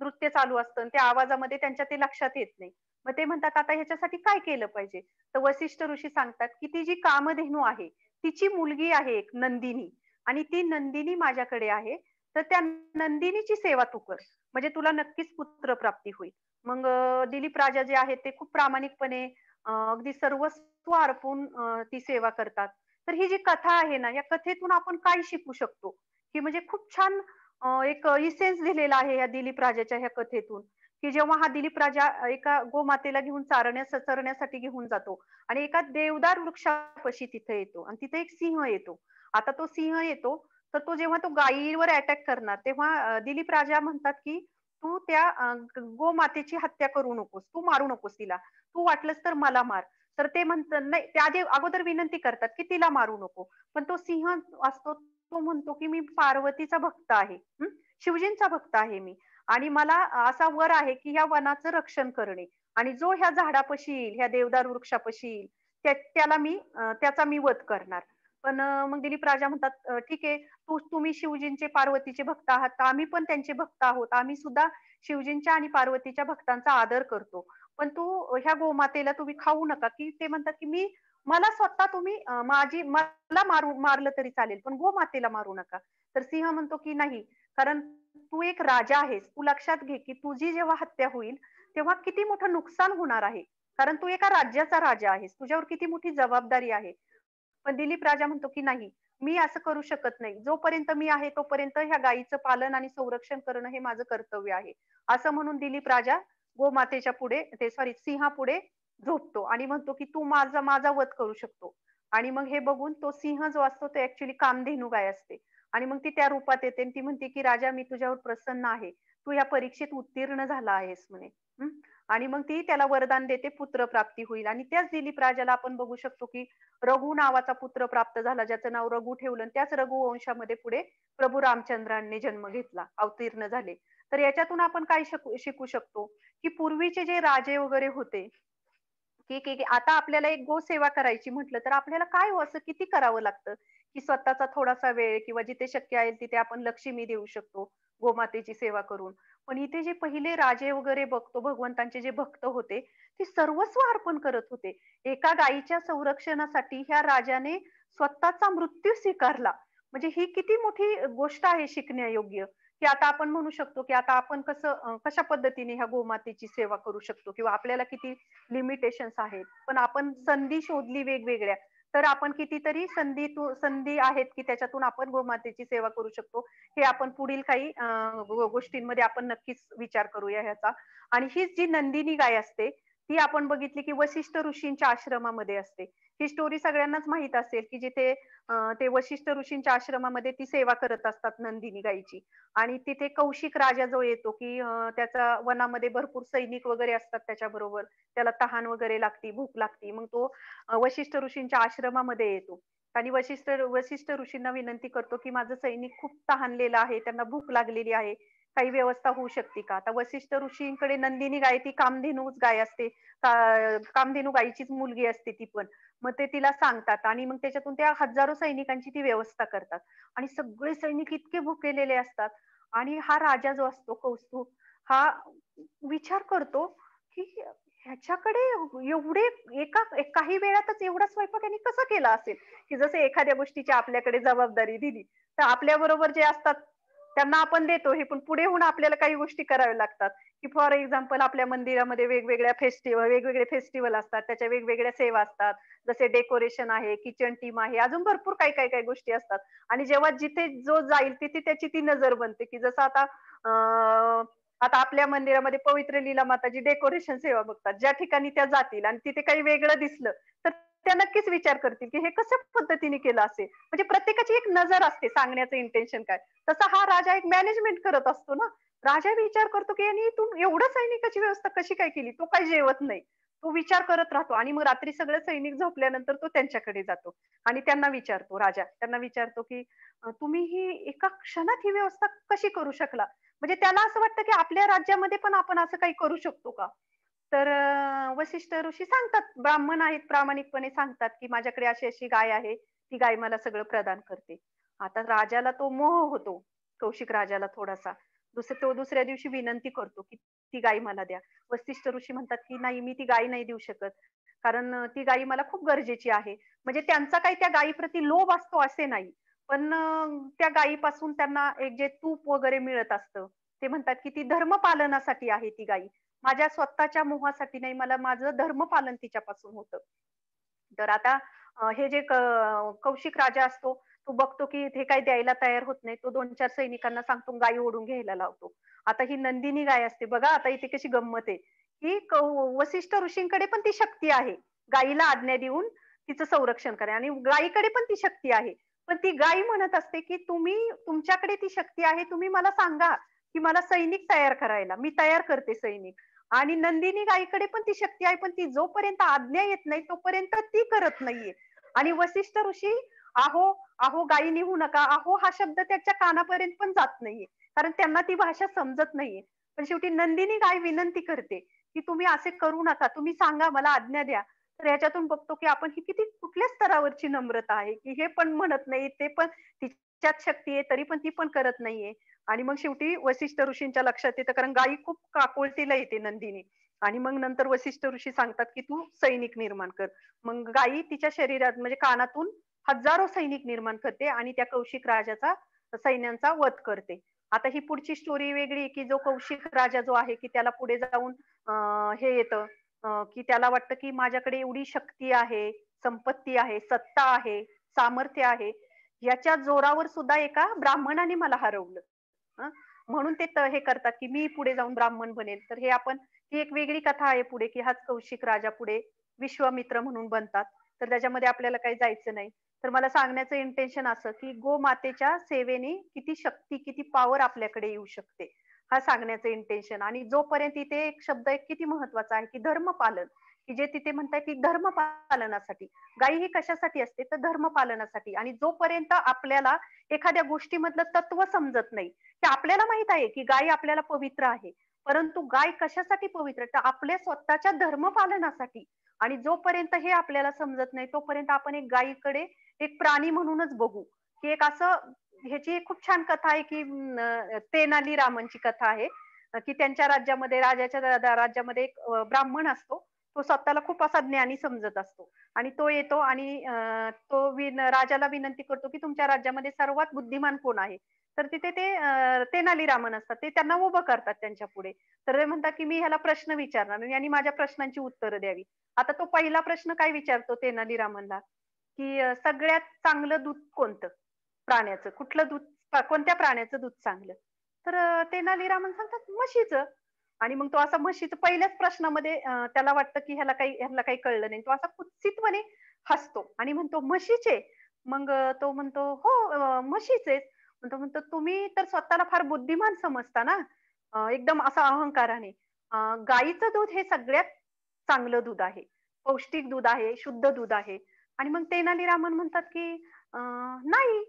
नृत्य चालू असतं आणि त्या आवाजामध्ये त्यांच्या ते लक्षात येत नाही. मग ते म्हणतात आता ह्याच्यासाठी काय केलं पाहिजे? तर वसिष्ठ ऋषी सांगतात, की ती जी कामधेनू आहे, तिची मुलगी आहे एक नंदिनी आणि ती नंदिनी माझ्याकडे आहे. तर त्या नंदिनीची सेवा तू कर. म्हणजे तुला नक्कीच पुत्रप्राप्ती होईल. मग दिलीप राजा जे आहेत ते खूप प्रामाणिकपणे अगदी सर्वस्व अर्पून ती सेवा करतात. तर ही जी कथा आहे ना, या कथेतून आपण काय शिकू शकतो? की म्हणजे खूप छान एक इसेन्स दिलेला आहे या दिलीप राजाच्या ह्या कथेतून, की जेव्हा हा दिलीप राजा एका गोमातेला घेऊन चरण्यासाठी घेऊन जातो आणि एका देवदार वृक्षापाशी तिथे येतो आणि तिथे एक सिंह येतो. आता तो सिंह येतो, तर तो जेव्हा तो गायीवर अटॅक करणार, तेव्हा दिलीप राजा म्हणतात, की "तू त्या गोमातेची हत्या करू नकोस. तू मारू नकोस तिला. तू वाटलंस तर मला मार." तर ते म्हणतात नाही, ते आधी अगोदर विनंती करतात, की "तिला मारू नको." पण तो सिंह असतो तो म्हणतो, की "मी पार्वतीचा भक्त आहे. शिवजींचा भक्त आहे मी आणि मला असा वर आहे, की ह्या वनाचं रक्षण करणे आणि जो ह्या झाडापाशी येईल, ह्या देवदार वृक्षापाशी येईल, त्याचा मी वध करणार." पण मग दिलीप राजा म्हणतात, "ठीक आहे, तुम्ही शिवजींचे, पार्वतीचे भक्त आहात, तर आम्ही पण त्यांचे भक्त आहोत. आम्ही सुद्धा शिवजींच्या आणि पार्वतीच्या भक्तांचा आदर करतो. पण ह्या गोमातेला तुम्ही खाऊ नका." की ते म्हणतात, की मला स्वतः तुम्ही मला मारलं तरी चालेल, पण गोमातेला मारू नका. तर सिंह म्हणतो, की "नाही, कारण तू एक राजा आहेस. तू लक्षात घे, की तुझी जेव्हा हत्या होईल, तेव्हा किती मोठं नुकसान होणार आहे. कारण तू एका राज्याचा राजा आहेस. तुझ्यावर किती मोठी जबाबदारी आहे." पण दिलीप राजा म्हणतो, की "नाही, मी असं करू शकत नाही. जोपर्यंत मी आहे तोपर्यंत ह्या गायीचं पालन आणि संरक्षण करणं हे माझं कर्तव्य आहे." असं म्हणून दिलीप राजा गोमातेच्या पुढे सिंहापुढे झोपतो आणि म्हणतो, की "तू माझा वध करू शकतो." आणि मग हे बघून तो सिंह जो असतो तो ऍक्च्युअली कामधेनू गाय असते. आणि मग ती त्या रूपात येते आणि ती म्हणते, की "राजा, मी तुझ्यावर प्रसन्न आहे. तू या परीक्षेत उत्तीर्ण झाला आहेस" म्हणे. आणि मग ती त्याला वरदान देते, पुत्र प्राप्ती होईल. आणि त्याच दिलीप राजाला आपण बघू शकतो की रघु नावाचा पुत्र प्राप्त झाला, ज्याचं नाव रघु ठेवलं. त्याच रघु वंशामध्ये पुढे प्रभू रामचंद्रांनी जन्म घेतला, अवतीर्ण झाले. तर याच्यातून आपण काय शिकू शकतो, की पूर्वीचे जे राजे वगैरे होते, की आता आपल्याला एक गोसेवा करायची म्हटलं तर आपल्याला काय हो असं किती करावं लागतं, की स्वतःचा थोडासा वेळ किंवा जिथे शक्य आहे तिथे आपण लक्ष्मी देऊ शकतो गोमातेची सेवा करून. पण इथे जे पहिले राजे वगैरे बघतो, भगवंतांचे जे भक्त होते, ते सर्वस्व अर्पण करत होते. एका गायीच्या संरक्षणासाठी ह्या राजाने स्वतःचा मृत्यू स्वीकारला. म्हणजे ही किती मोठी गोष्ट आहे शिकण्यायोग्य, की आता आपण म्हणू शकतो, की आता आपण कशा पद्धतीने ह्या गोमातेची सेवा करू शकतो किंवा आपल्याला किती लिमिटेशन्स आहेत. पण आपण संधी शोधली वेगवेगळ्या, तर आपण कितीतरी संधी आहेत, की त्याच्यातून आपण गोमातेची सेवा करू शकतो. हे आपण पुढील काही गोष्टींमध्ये आपण नक्कीच विचार करूया ह्याचा. आणि हीच जी नंदिनी गाय असते, ती आपण बघितली, की वसिष्ठ ऋषींच्या आश्रमामध्ये असते. ही स्टोरी सगळ्यांनाच माहीत असेल, की जिथे ते वसिष्ठ ऋषींच्या आश्रमामध्ये ती सेवा करत असतात नंदिनी गायीची. आणि तिथे कौशिक राजा जो येतो, की त्याचा वनामध्ये भरपूर सैनिक वगैरे असतात त्याच्याबरोबर. त्याला तहान वगैरे लागती, भूक लागती. मग तो वशिष्ठ ऋषींच्या आश्रमामध्ये येतो आणि वशिष्ठ ऋषींना विनंती करतो, की माझं सैनिक खूप तहानलेलं आहे, त्यांना भूक लागलेली आहे. काही व्यवस्था होऊ शकते का? आता वशिष्ठ ऋषींकडे नंदिनी गाय, ती कामधेनूच गाय असते. कामधेनू गायीचीच मुलगी असते ती पण. मग ते तिला सांगतात आणि मग त्याच्यातून त्या हजारो सैनिकांची ती व्यवस्था करतात. आणि सगळे सैनिक इतके भुकेलेले असतात आणि हा राजा जो असतो कौस्तुभ, हा विचार करतो, की ह्याच्याकडे एवढे काही वेळातच एवढा स्वयंपाक यांनी कसा केला असेल? की जसं एखाद्या गोष्टीची आपल्याकडे जबाबदारी दिली, तर आपल्याबरोबर जे असतात त्यांना आपण देतो हे, पण पुढे होऊन आपल्याला काही गोष्टी कराव्या लागतात. की फॉर एक्झाम्पल आपल्या मंदिरामध्ये वेगवेगळे फेस्टिव्हल असतात, त्याच्या वेगवेगळ्या सेवा असतात. जसे डेकोरेशन आहे, किचन टीम आहे, अजून भरपूर काही गोष्टी असतात. आणि जेव्हा जिथे जो जाईल तिथे त्याची ती नजर बनते, की जसं आता आपल्या मंदिरामध्ये पवित्र लीला माताजी डेकोरेशन सेवा बघतात. ज्या ठिकाणी त्या जातील आणि तिथे काही वेगळं दिसलं, तर त्या नक्कीच विचार करतील, की हे कशा पद्धतीने केलं असेल. म्हणजे प्रत्येकाची एक नजर असते सांगण्याचं इंटेन्शन काय. तसा हा राजा एक मॅनेजमेंट करत असतो ना. राजा विचार करतो, की यांनी तू एवढं सैनिकाची व्यवस्था कशी काय केली? तो काही जेवत नाही. तो विचार करत राहतो आणि मग रात्री सगळे सैनिक झोपल्यानंतर तो त्यांच्याकडे जातो आणि त्यांना विचारतो, की तुम्ही ही एका क्षणात ही व्यवस्था कशी करू शकला? म्हणजे त्याला असं वाटतं, की आपल्या राज्यामध्ये पण आपण असं काही करू शकतो का? तर वसिष्ठ ऋषी सांगतात, ब्राह्मण आहेत, प्रामाणिकपणे सांगतात, की माझ्याकडे अशी-अशी गाय आहे. ती गाय मला सगळं प्रदान करते. आता राजाला तो मोह होतो, कौशिक राजाला थोडासा. तो दुसऱ्या दिवशी विनंती करतो, की ती गाय मला द्या. वसिष्ठ ऋषी म्हणतात, की नाही, मी ती गाय नाही देऊ शकत. कारण ती गाय मला खूप गरजेची आहे. म्हणजे त्यांचा काही त्या गायीप्रती लोभ असतो असे नाही. पण त्या गायीपासून त्यांना एक जे तूप वगैरे मिळत असतं, ते म्हणतात, की ती धर्मपालनासाठी आहे ती गायी. माझ्या स्वतःच्या मोहासाठी नाही, मला माझं धर्मपालन तिच्यापासून होतं. तर आता हे जे कौशिक राजा असतो, तो बघतो की हे काही द्यायला तयार होत नाही. तो 2-4 सैनिकांना सांगतो, गायी ओढून घ्यायला लावतो. आता ही नंदिनी गाय असते बघा, आता इथे कशी गंमत आहे, की वसिष्ठ ऋषींकडे पण ती शक्ती आहे. गायीला आज्ञा देऊन तिचं संरक्षण करा आणि गायीकडे पण ती शक्ती आहे. पण ती गाय म्हणत असते, की तुमच्याकडे ती शक्ती आहे, तुम्ही मला सांगा, की मला सैनिक तयार करायला. मी तयार करते सैनिक. आणि नंदिनी गायीकडे पण ती शक्ती आहे, पण ती जोपर्यंत आज्ञा येत नाही, तोपर्यंत ती करत नाहीये. आणि वसिष्ठ ऋषी "अहो, अहो गायी निघू नका." "अहो" हा शब्द त्याच्या कानापर्यंत पण जात नाहीये. कारण त्यांना ती भाषा समजत नाहीये. पण शेवटी नंदिनी गाय विनंती करते, की "तुम्ही असे करू नका. तुम्ही सांगा, मला आज्ञा द्या." तर ह्याच्यातून बघतो, की आपण ही किती कुठल्या स्तरावरची नम्रता आहे, की हे पण म्हणत नाही, ते पण तिच्यात शक्ती आहे, तरी पण ती पण करत नाहीये. आणि मग शेवटी वसिष्ठ ऋषींच्या लक्षात येतं, कारण गायी खूप काकुळतीला येते नंदिनी. आणि मग नंतर वसिष्ठ ऋषी सांगतात, की "तू सैनिक निर्माण कर." मग गायी तिच्या शरीरात म्हणजे कानातून हजारो सैनिक निर्माण करते आणि त्या कौशिक राजाचा सैन्यांचा वध करते. आता ही पुढची स्टोरी वेगळी आहे, की जो कौशिक राजा जो आहे, की त्याला पुढे जाऊन हे येतं, की त्याला वाटतं, की माझ्याकडे एवढी शक्ती आहे, संपत्ती आहे, सत्ता आहे, सामर्थ्य आहे. याच्या जोरावर सुद्धा एका ब्राह्मणाने मला हरवलं. हं. म्हणून ते हे करतात, की मी पुढे जाऊन ब्राह्मण बनेल. तर हे आपण ही एक वेगळी कथा आहे पुढे, की हाच कौशिक राजा पुढे विश्वामित्र म्हणून बनतात. तर त्याच्यामध्ये आपल्याला काही जायचं नाही. तर मला सांगण्याचं इंटेन्शन असं, की गोमातेच्या सेवेने किती शक्ती, किती पॉवर आपल्याकडे येऊ शकते. हा सांगण्याचं इंटेन्शन. आणि जोपर्यंत इथे एक शब्द एक किती महत्वाचा आहे की धर्मपालन, की जे तिथे म्हणतात की धर्मपालनासाठी. गायी ही कशासाठी असते तर धर्मपालनासाठी. आणि जोपर्यंत आपल्याला एखाद्या गोष्टीमधलं तत्व समजत नाही, की आपल्याला माहित आहे की गाय आपल्याला पवित्र आहे, परंतु गाय कशासाठी पवित्र तर आपल्या स्वतःच्या धर्मपालनासाठी. आणि जोपर्यंत हे आपल्याला समजत नाही तोपर्यंत आपण एक गायीकडे एक प्राणी म्हणूनच बघू, की एक असं. ह्याची एक खूप छान कथा आहे की तेनाली रामनची कथा आहे. की त्यांच्या राज्यामध्ये राजाच्या राज्यामध्ये एक ब्राह्मण असतो. तो स्वतःला खूप असा ज्ञानी समजत असतो. आणि तो येतो आणि तो राजाला विनंती करतो की तुमच्या राज्यामध्ये सर्वात बुद्धिमान कोण आहे. तर तिथे ते तेनालीरामन असतात, ते त्यांना उभं करतात त्यांच्या पुढे. तर ते म्हणतात की मी ह्याला प्रश्न विचारणार आणि यांनी माझ्या प्रश्नांची उत्तरं द्यावी. आता तो पहिला प्रश्न काय विचारतो तेनालीरामनला, की सगळ्यात चांगलं दूध कोणतं प्राण्याचं, कुठलं दूध, कोणत्या प्राण्याचं दूध चांगलं. तर तेनालीरामन सांगतात म्हशीचं. आणि मग तो असा म्हशीचं पहिल्याच प्रश्नामध्ये त्याला वाटतं की ह्याला काही कळलं नाही. तो असा कुत्सितपणे हसतो आणि म्हणतो म्हशीचे. मग तो म्हणतो हो, म्हशीचेच. म्हणतो म्हणतो तुम्ही तर स्वतःला फार बुद्धिमान समजता ना. एकदम असा अहंकाराने. गाईचं दूध हे सगळ्यात चांगलं दूध आहे, पौष्टिक दूध आहे, शुद्ध दूध आहे. आणि मग तेनालीरामन म्हणतात की नाही,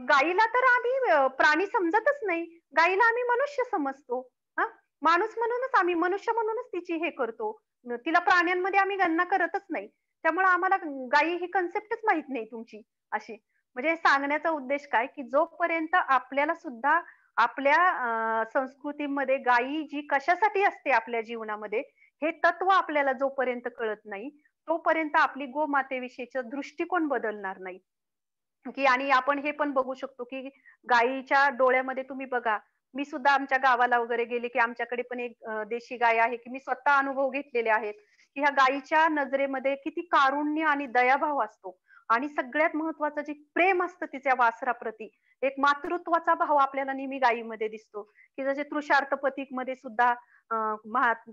गाईला तर आम्ही प्राणी समजतच नाही. गाईला आम्ही मनुष्य समजतो. हां, माणूस म्हणूनच आम्ही मनुष्य म्हणूनच तिची हे करतो. तिला प्राण्यांमध्ये आम्ही गणना करतच नाही. त्यामुळे आम्हाला गायी ही कन्सेप्टच माहित नाही तुमची अशी. म्हणजे सांगण्याचा उद्देश काय, की जोपर्यंत आपल्याला सुद्धा आपल्या संस्कृतीमध्ये गायी जी कशासाठी असते आपल्या जीवनामध्ये, हे तत्व आपल्याला जोपर्यंत कळत नाही, तोपर्यंत आपली गोमातेविषयीचा दृष्टिकोन बदलणार नाही. की आणि आपण हे पण बघू शकतो, की गायीच्या डोळ्यामध्ये तुम्ही बघा, मी सुद्धा आमच्या गावाला वगैरे गेले, की आमच्याकडे पण एक देशी गाय आहे, की मी स्वतः अनुभव घेतलेले आहेत, की ह्या गायीच्या नजरेमध्ये किती कारुण्य आणि दयाभाव असतो. आणि सगळ्यात महत्त्वाचं जे प्रेम असतं तिच्या वासराप्रती, एक मातृत्वाचा भाव आपल्याला नेहमी गायीमध्ये दिसतो, की जसे तृषार्थ प्रतीकमध्ये सुद्धा अ,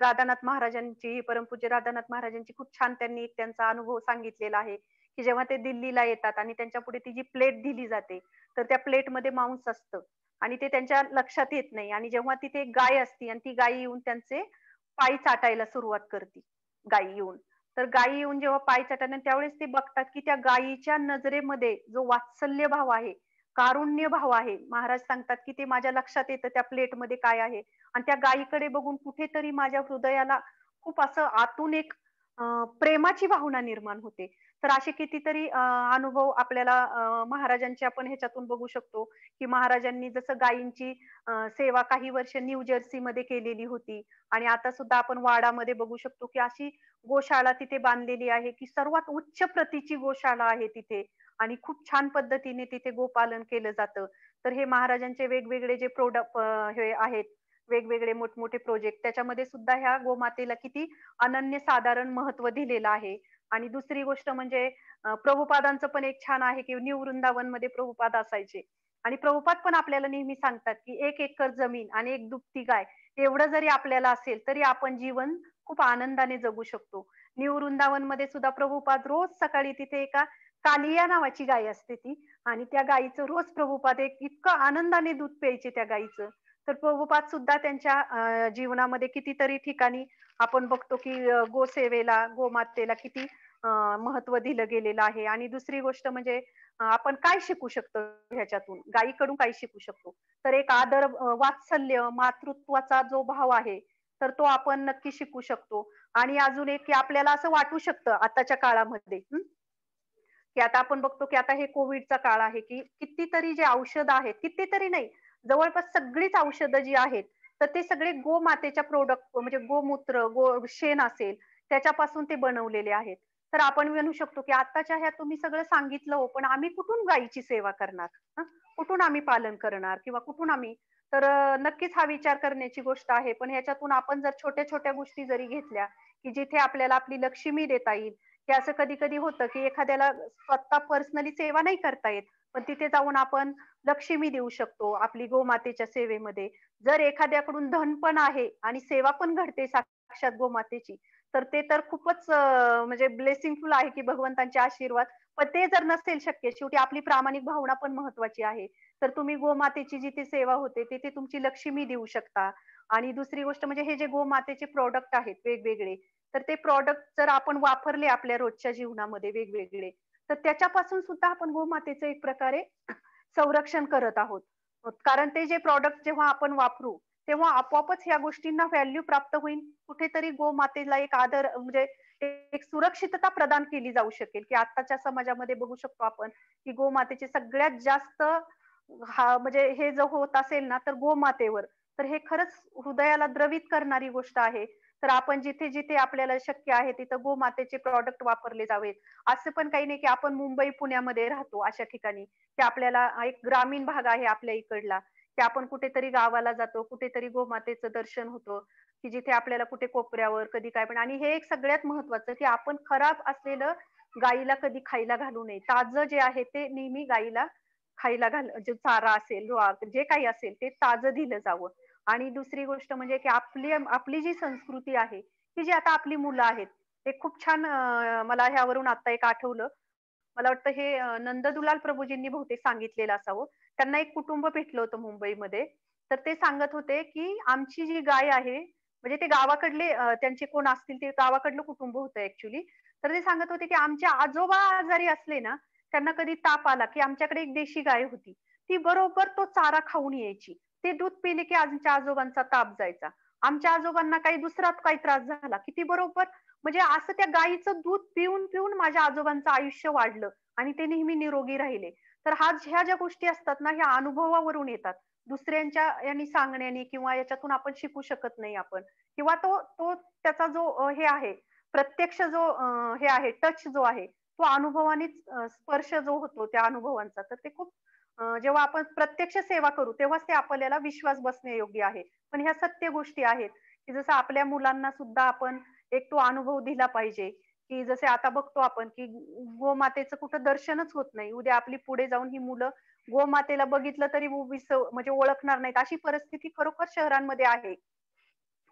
राधानाथ महाराजांची, परमपूज्य राधानाथ महाराजांची खूप छान त्यांनी एक त्यांचा अनुभव सांगितलेला आहे. की जेव्हा ते दिल्लीला येतात आणि त्यांच्यापुढे ती जी प्लेट दिली जाते, तर त्या प्लेटमध्ये मांस असतं आणि ते त्यांच्या लक्षात येत नाही. आणि जेव्हा तिथे एक गाय असते आणि ती गाय येऊन त्यांचे पाय चाटायला सुरुवात करते, गाय येऊन. तर गाय येऊन जेव्हा पाय चाटतात त्यावेळेस ते बघतात, की त्या गायीच्या नजरेमध्ये जो वात्सल्य भाव आहे, कारुण्य भाव आहे. महाराज सांगतात, की ते माझ्या लक्षात येतं त्या प्लेटमध्ये काय आहे. आणि त्या गायीकडे बघून कुठेतरी माझ्या हृदयाला खूप असं आतून एक प्रेमाची भावना निर्माण होते. तर असे कितीतरी अनुभव आपल्याला महाराजांचे आपण ह्याच्यातून बघू शकतो, की महाराजांनी जसं गायींची सेवा काही वर्ष न्यू जर्सीमध्ये केलेली होती. आणि आता सुद्धा आपण वाडामध्ये बघू शकतो, की अशी गोशाळा तिथे बांधलेली आहे, की सर्वात उच्च प्रतीची गोशाळा आहे तिथे. आणि खूप छान पद्धतीने तिथे गोपालन केलं जातं. तर हे महाराजांचे वेगवेगळे जे हे आहेत, वेगवेगळे मोठमोठे प्रोजेक्ट त्याच्यामध्ये सुद्धा ह्या गोमातेला किती अनन्यसाधारण महत्त्व दिलेलं आहे. आणि दुसरी गोष्ट म्हणजे प्रभुपादांचं पण एक छान आहे, की न्यू वृंदावनमध्ये प्रभुपाद असायचे. आणि प्रभुपाद पण आपल्याला नेहमी सांगतात, की 1 एकर जमीन आणि 1 दुभती गाय एवढं जरी आपल्याला असेल, तरी आपण जीवन खूप आनंदाने जगू शकतो. न्यू वृंदावनमध्ये सुद्धा प्रभुपाद रोज सकाळी तिथे एका कालिया नावाची गाय असते ती. आणि त्या गायीचं रोज प्रभुपाद एक इतकं आनंदाने दूध प्यायचे त्या गायीचं. तर प्रभुपाद सुद्धा त्यांच्या जीवनामध्ये कितीतरी ठिकाणी आपण बघतो, की गोसेवेला, गोमातेला किती महत्त्व दिलं गेलेलं आहे. आणि दुसरी गोष्ट म्हणजे आपण काय शिकू शकतो ह्याच्यातून? गायीकडून काय शिकू शकतो? तर एक आदर, वात्सल्य, मातृत्वाचा जो भाव आहे, तर तो आपण नक्की शिकू शकतो. आणि अजून एक की आपल्याला असं वाटू शकतं आताच्या काळामध्ये की आता आपण बघतो की आता हे कोविडचा काळ आहे, की कितीतरी जे औषधं आहेत, कितीतरी नाही, जवळपास सगळीच औषधं जी आहेत, तर ते सगळे गोमातेच्या प्रॉडक्ट म्हणजे गोमूत्र, शेण असेल, त्याच्यापासून ते बनवलेले आहेत. तर आपण म्हणू शकतो की आत्ताच्या ह्या तुम्ही सगळं सांगितलं हो, पण आम्ही कुठून गायीची सेवा करणार? हं? कुठून आम्ही पालन करणार किंवा कुठून आम्ही. तर नक्कीच हा विचार करण्याची गोष्ट आहे. पण ह्याच्यातून आपण जर छोट्या-छोट्या गोष्टी जरी घेतल्या, की जिथे आपल्याला आपली लक्ष्मी देता येईल, की असं कधी-कधी होतं, की एखाद्याला स्वतः पर्सनली सेवा नाही करता येत, पण तिथे जाऊन आपण लक्ष्मी देऊ शकतो आपली गोमातेच्या सेवेमध्ये. जर एखाद्याकडून धन पण आहे आणि सेवा पण घडते साक्षात गोमातेची, तर ते तर खूपच म्हणजे ब्लेसिंगफुल आहे, की भगवंतांचे आशीर्वाद. पण ते जर नसेल शक्य, शेवटी आपली प्रामाणिक भावना पण महत्वाची आहे. तर तुम्ही गोमातेची जिथे सेवा होते तिथे तुमची लक्ष्मी देऊ शकता. आणि दुसरी गोष्ट म्हणजे हे जे गोमातेचे प्रॉडक्ट आहेत वेगवेगळे, तर ते प्रॉडक्ट जर आपण वापरले आपल्या रोजच्या जीवनामध्ये वेगवेगळे, तर त्याच्यापासून सुद्धा आपण गोमातेचं एक प्रकारे संरक्षण करत आहोत. कारण ते जे प्रॉडक्ट जेव्हा आपण वापरू, तेव्हा आपोआपच ह्या गोष्टींना व्हॅल्यू प्राप्त होईल. कुठेतरी गोमातेला एक आदर म्हणजे एक सुरक्षितता प्रदान केली जाऊ शकेल, की आत्ताच्या समाजामध्ये बघू शकतो आपण, की गोमातेचे सगळ्यात जास्त म्हणजे हे जर होत असेल ना, तर गोमातेवर. तर हे खरंच हृदयाला द्रवित करणारी गोष्ट आहे. तर आपण जिथे-जिथे आपल्याला शक्य आहे, तिथं गोमातेचे प्रॉडक्ट वापरले जावेत. असं पण काही नाही, की आपण मुंबई, पुण्यामध्ये राहतो अशा ठिकाणी, की आपल्याला एक ग्रामीण भाग आहे आपल्या इकडला, की आपण कुठेतरी गावाला जातो, कुठेतरी गोमातेचं दर्शन होतं, की जिथे आपल्याला कुठे कोपऱ्यावर कधी काय पण आणि हे एक सगळ्यात महत्त्वाचं, की आपण खराब असलेलं गाईला कधी खायला घालू नये. ताजं जे आहे ते नेहमी गाईला खायला जे चारा असेल, जे काही असेल ते ताजं दिलं जावं. आणि दुसरी गोष्ट म्हणजे की आपली आपली जी संस्कृती आहे, की जी आता आपली मुलं आहेत, ते खूप छान मला ह्यावरून आता एक आठवलं. मला वाटतं हे नंददुलाल प्रभूजींनी बहुतेक सांगितलेलं असावं. त्यांना एक कुटुंब भेटलं होतं मुंबईमध्ये. तर ते सांगत होते, की आमची जी गाय आहे, म्हणजे ते गावाकडले त्यांचे कोण असतील ते गावाकडलं कुटुंब होतं ॲक्चुअली. तर ते सांगत होते, की आमचे आजोबा आजारी असले ना, त्यांना कधी ताप आला, की आमच्याकडे एक देशी गाय होती. ती बरोबर तो चारा खाऊन यायची. ते दूध पिले, की आमच्या आजोबांचा ताप जायचा. आमच्या आजोबांना काही दुसरा काही त्रास झाला, की ती बरोबर म्हणजे असं त्या गाईचं दूध पिऊन माझ्या आजोबांचं आयुष्य वाढलं आणि ते नेहमी निरोगी राहिले. तर ह्या ज्या गोष्टी असतात ना, ह्या अनुभवावरून येतात. दुसऱ्यांच्या यांनी सांगण्याने किंवा याच्यातून आपण शिकू शकत नाही आपण किंवा तो तो त्याचा जो हे आहे, प्रत्यक्ष जो हे आहे, टच जो आहे, तो अनुभवानेच स्पर्श जो होतो त्या अनुभवांचा, तर ते खूप जेव्हा आपण प्रत्यक्ष सेवा करू, तेव्हाच ते आपल्याला विश्वास बसण्यायोग्य आहे. पण ह्या सत्य गोष्टी आहेत, की जसं आपल्या मुलांना सुद्धा आपण एक तो अनुभव दिला पाहिजे, की जसे आता बघतो आपण, की गोमातेचं कुठं दर्शनच होत नाही. उद्या आपली पुढे जाऊन ही मुलं गोमातेला बघितलं तरी म्हणजे ओळखणार नाहीत. अशी परिस्थिती खरोखर शहरांमध्ये आहे,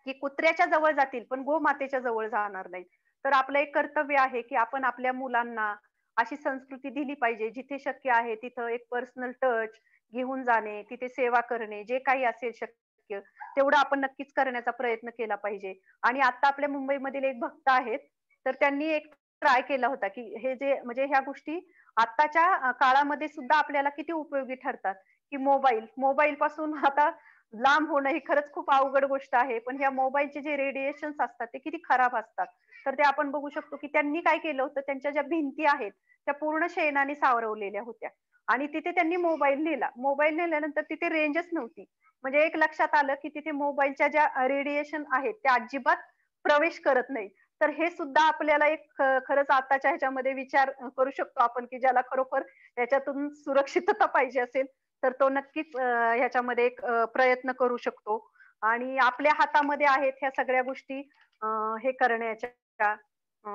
की कुत्र्याच्या जवळ जातील, पण गोमातेच्या जवळ जाणार नाहीत. तर आपलं एक कर्तव्य आहे, की आपण आपल्या मुलांना अशी संस्कृती दिली पाहिजे. जिथे शक्य आहे तिथं एक पर्सनल टच घेऊन जाणे, तिथे सेवा करणे, जे काही असेल शक्य, तेवढं आपण नक्कीच करण्याचा प्रयत्न केला पाहिजे. आणि आता आपल्या मुंबईमधील एक भक्त आहेत, तर त्यांनी एक ट्राय केला होता, की हे जे म्हणजे ह्या गोष्टी आत्ताच्या काळामध्ये सुद्धा आपल्याला किती उपयोगी ठरतात, की मोबाईलपासून आता लांब होणं ही खरंच खूप अवघड गोष्ट आहे. पण ह्या मोबाईलचे जे रेडिएशन्स असतात ते किती खराब असतात. तर ते आपण बघू शकतो, की त्यांनी काय केलं होतं, त्यांच्या ज्या भिंती आहेत, त्या पूर्ण शेणाने सारवलेल्या होत्या आणि तिथे त्यांनी मोबाईल नेला. मोबाईल नेल्यानंतर तिथे रेंजच नव्हती. म्हणजे एक लक्षात आलं, की तिथे मोबाईलच्या ज्या रेडिएशन आहेत, त्या अजिबात प्रवेश करत नाहीत. तर हे सुद्धा आपल्याला एक खरंच आताच्या ह्याच्यामध्ये विचार करू शकतो आपण, की ज्याला खरोखर ह्याच्यातून सुरक्षितता पाहिजे असेल, तर तो नक्कीच ह्याच्यामध्ये एक प्रयत्न करू शकतो. आणि आपल्या हातामध्ये आहेत ह्या सगळ्या गोष्टी अ, हे करण्याच्या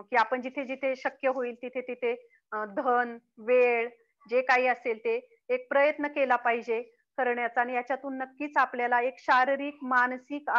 की आपण जिथे-जिथे शक्य होईल तिथे-तिथे धन, वेळ जे काही असेल ते एक प्रयत्न केला पाहिजे करण्याचा आणि याच्यातून नक्कीच आपल्याला एक शारीरिक, मानसिक,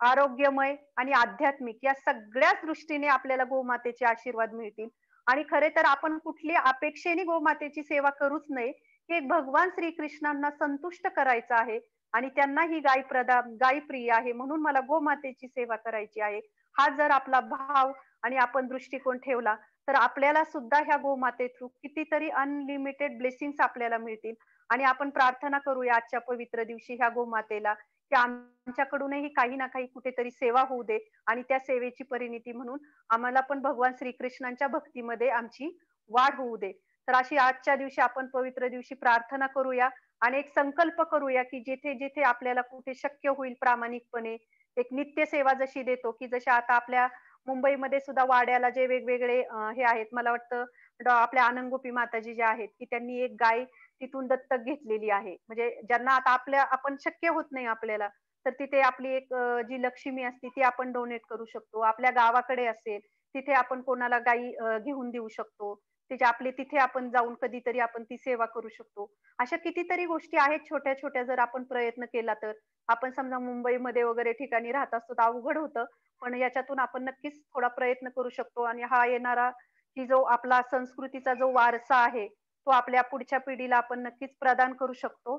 आरोग्यमय आणि आध्यात्मिक या सगळ्याच दृष्टीने आपल्याला गोमातेचे आशीर्वाद मिळतील. आणि खरे तर आपण कुठली अपेक्षेने गोमातेची सेवा करूच नये. हे भगवान श्रीकृष्णांना संतुष्ट करायचं आहे आणि त्यांना ही गाय प्रिय आहे म्हणून मला गोमातेची सेवा करायची आहे. हा जर आपला भाव आणि आपण दृष्टिकोन ठेवला, तर आपल्याला सुद्धा ह्या गोमाते थ्रू कितीतरी अनलिमिटेड ब्लेसिंग्स आपल्याला मिळतील आणि आपण प्रार्थना करूया आजच्या पवित्र दिवशी ह्या गोमातेला, की आमच्याकडूनही काही ना काही कुठेतरी सेवा होऊ दे आणि त्या सेवेची परिणिती म्हणून आम्हाला पण भगवान श्रीकृष्णांच्या भक्तीमध्ये आमची वाढ होऊ दे. तर अशी आजच्या दिवशी आपण पवित्र दिवशी प्रार्थना करूया आणि एक संकल्प करूया, की जिथे-जिथे आपल्याला कुठे शक्य होईल प्रामाणिकपणे एक नित्य सेवा जशी देतो, की जशा आता आपल्या मुंबईमध्ये सुद्धा वाड्याला जे वेगवेगळे हे आहेत. मला वाटतं आपल्या आनंदगोपी माताजी ज्या आहेत, की त्यांनी एक गाय तिथून दत्तक घेतलेली आहे. म्हणजे ज्यांना आता आपण शक्य होत नाही आपल्याला, तर तिथे आपली एक जी लक्ष्मी असते ती आपण डोनेट करू शकतो. आपल्या गावाकडे असेल, तिथे आपण कोणाला गायी घेऊन देऊ शकतो. आपले तिथे आपण जाऊन कधीतरी आपण ती सेवा करू शकतो. अशा कितीतरी गोष्टी आहेत छोट्या-छोट्या जर आपण प्रयत्न केला तर. आपण समजा मुंबईमध्ये वगैरे ठिकाणी राहत असतो तर अवघड होतं. पण याच्यातून आपण नक्कीच थोडा प्रयत्न करू शकतो आणि हा येणारा की जो आपला संस्कृतीचा जो वारसा आहे तो आपल्या पुढच्या पिढीला आपण नक्कीच प्रदान करू शकतो.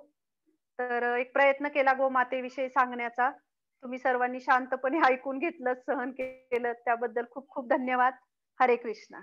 तर एक प्रयत्न केला गोमातेविषयी सांगण्याचा. तुम्ही सर्वांनी शांतपणे ऐकून घेतलं, सहन केलं त्याबद्दल खूप खूप धन्यवाद. हरे कृष्ण.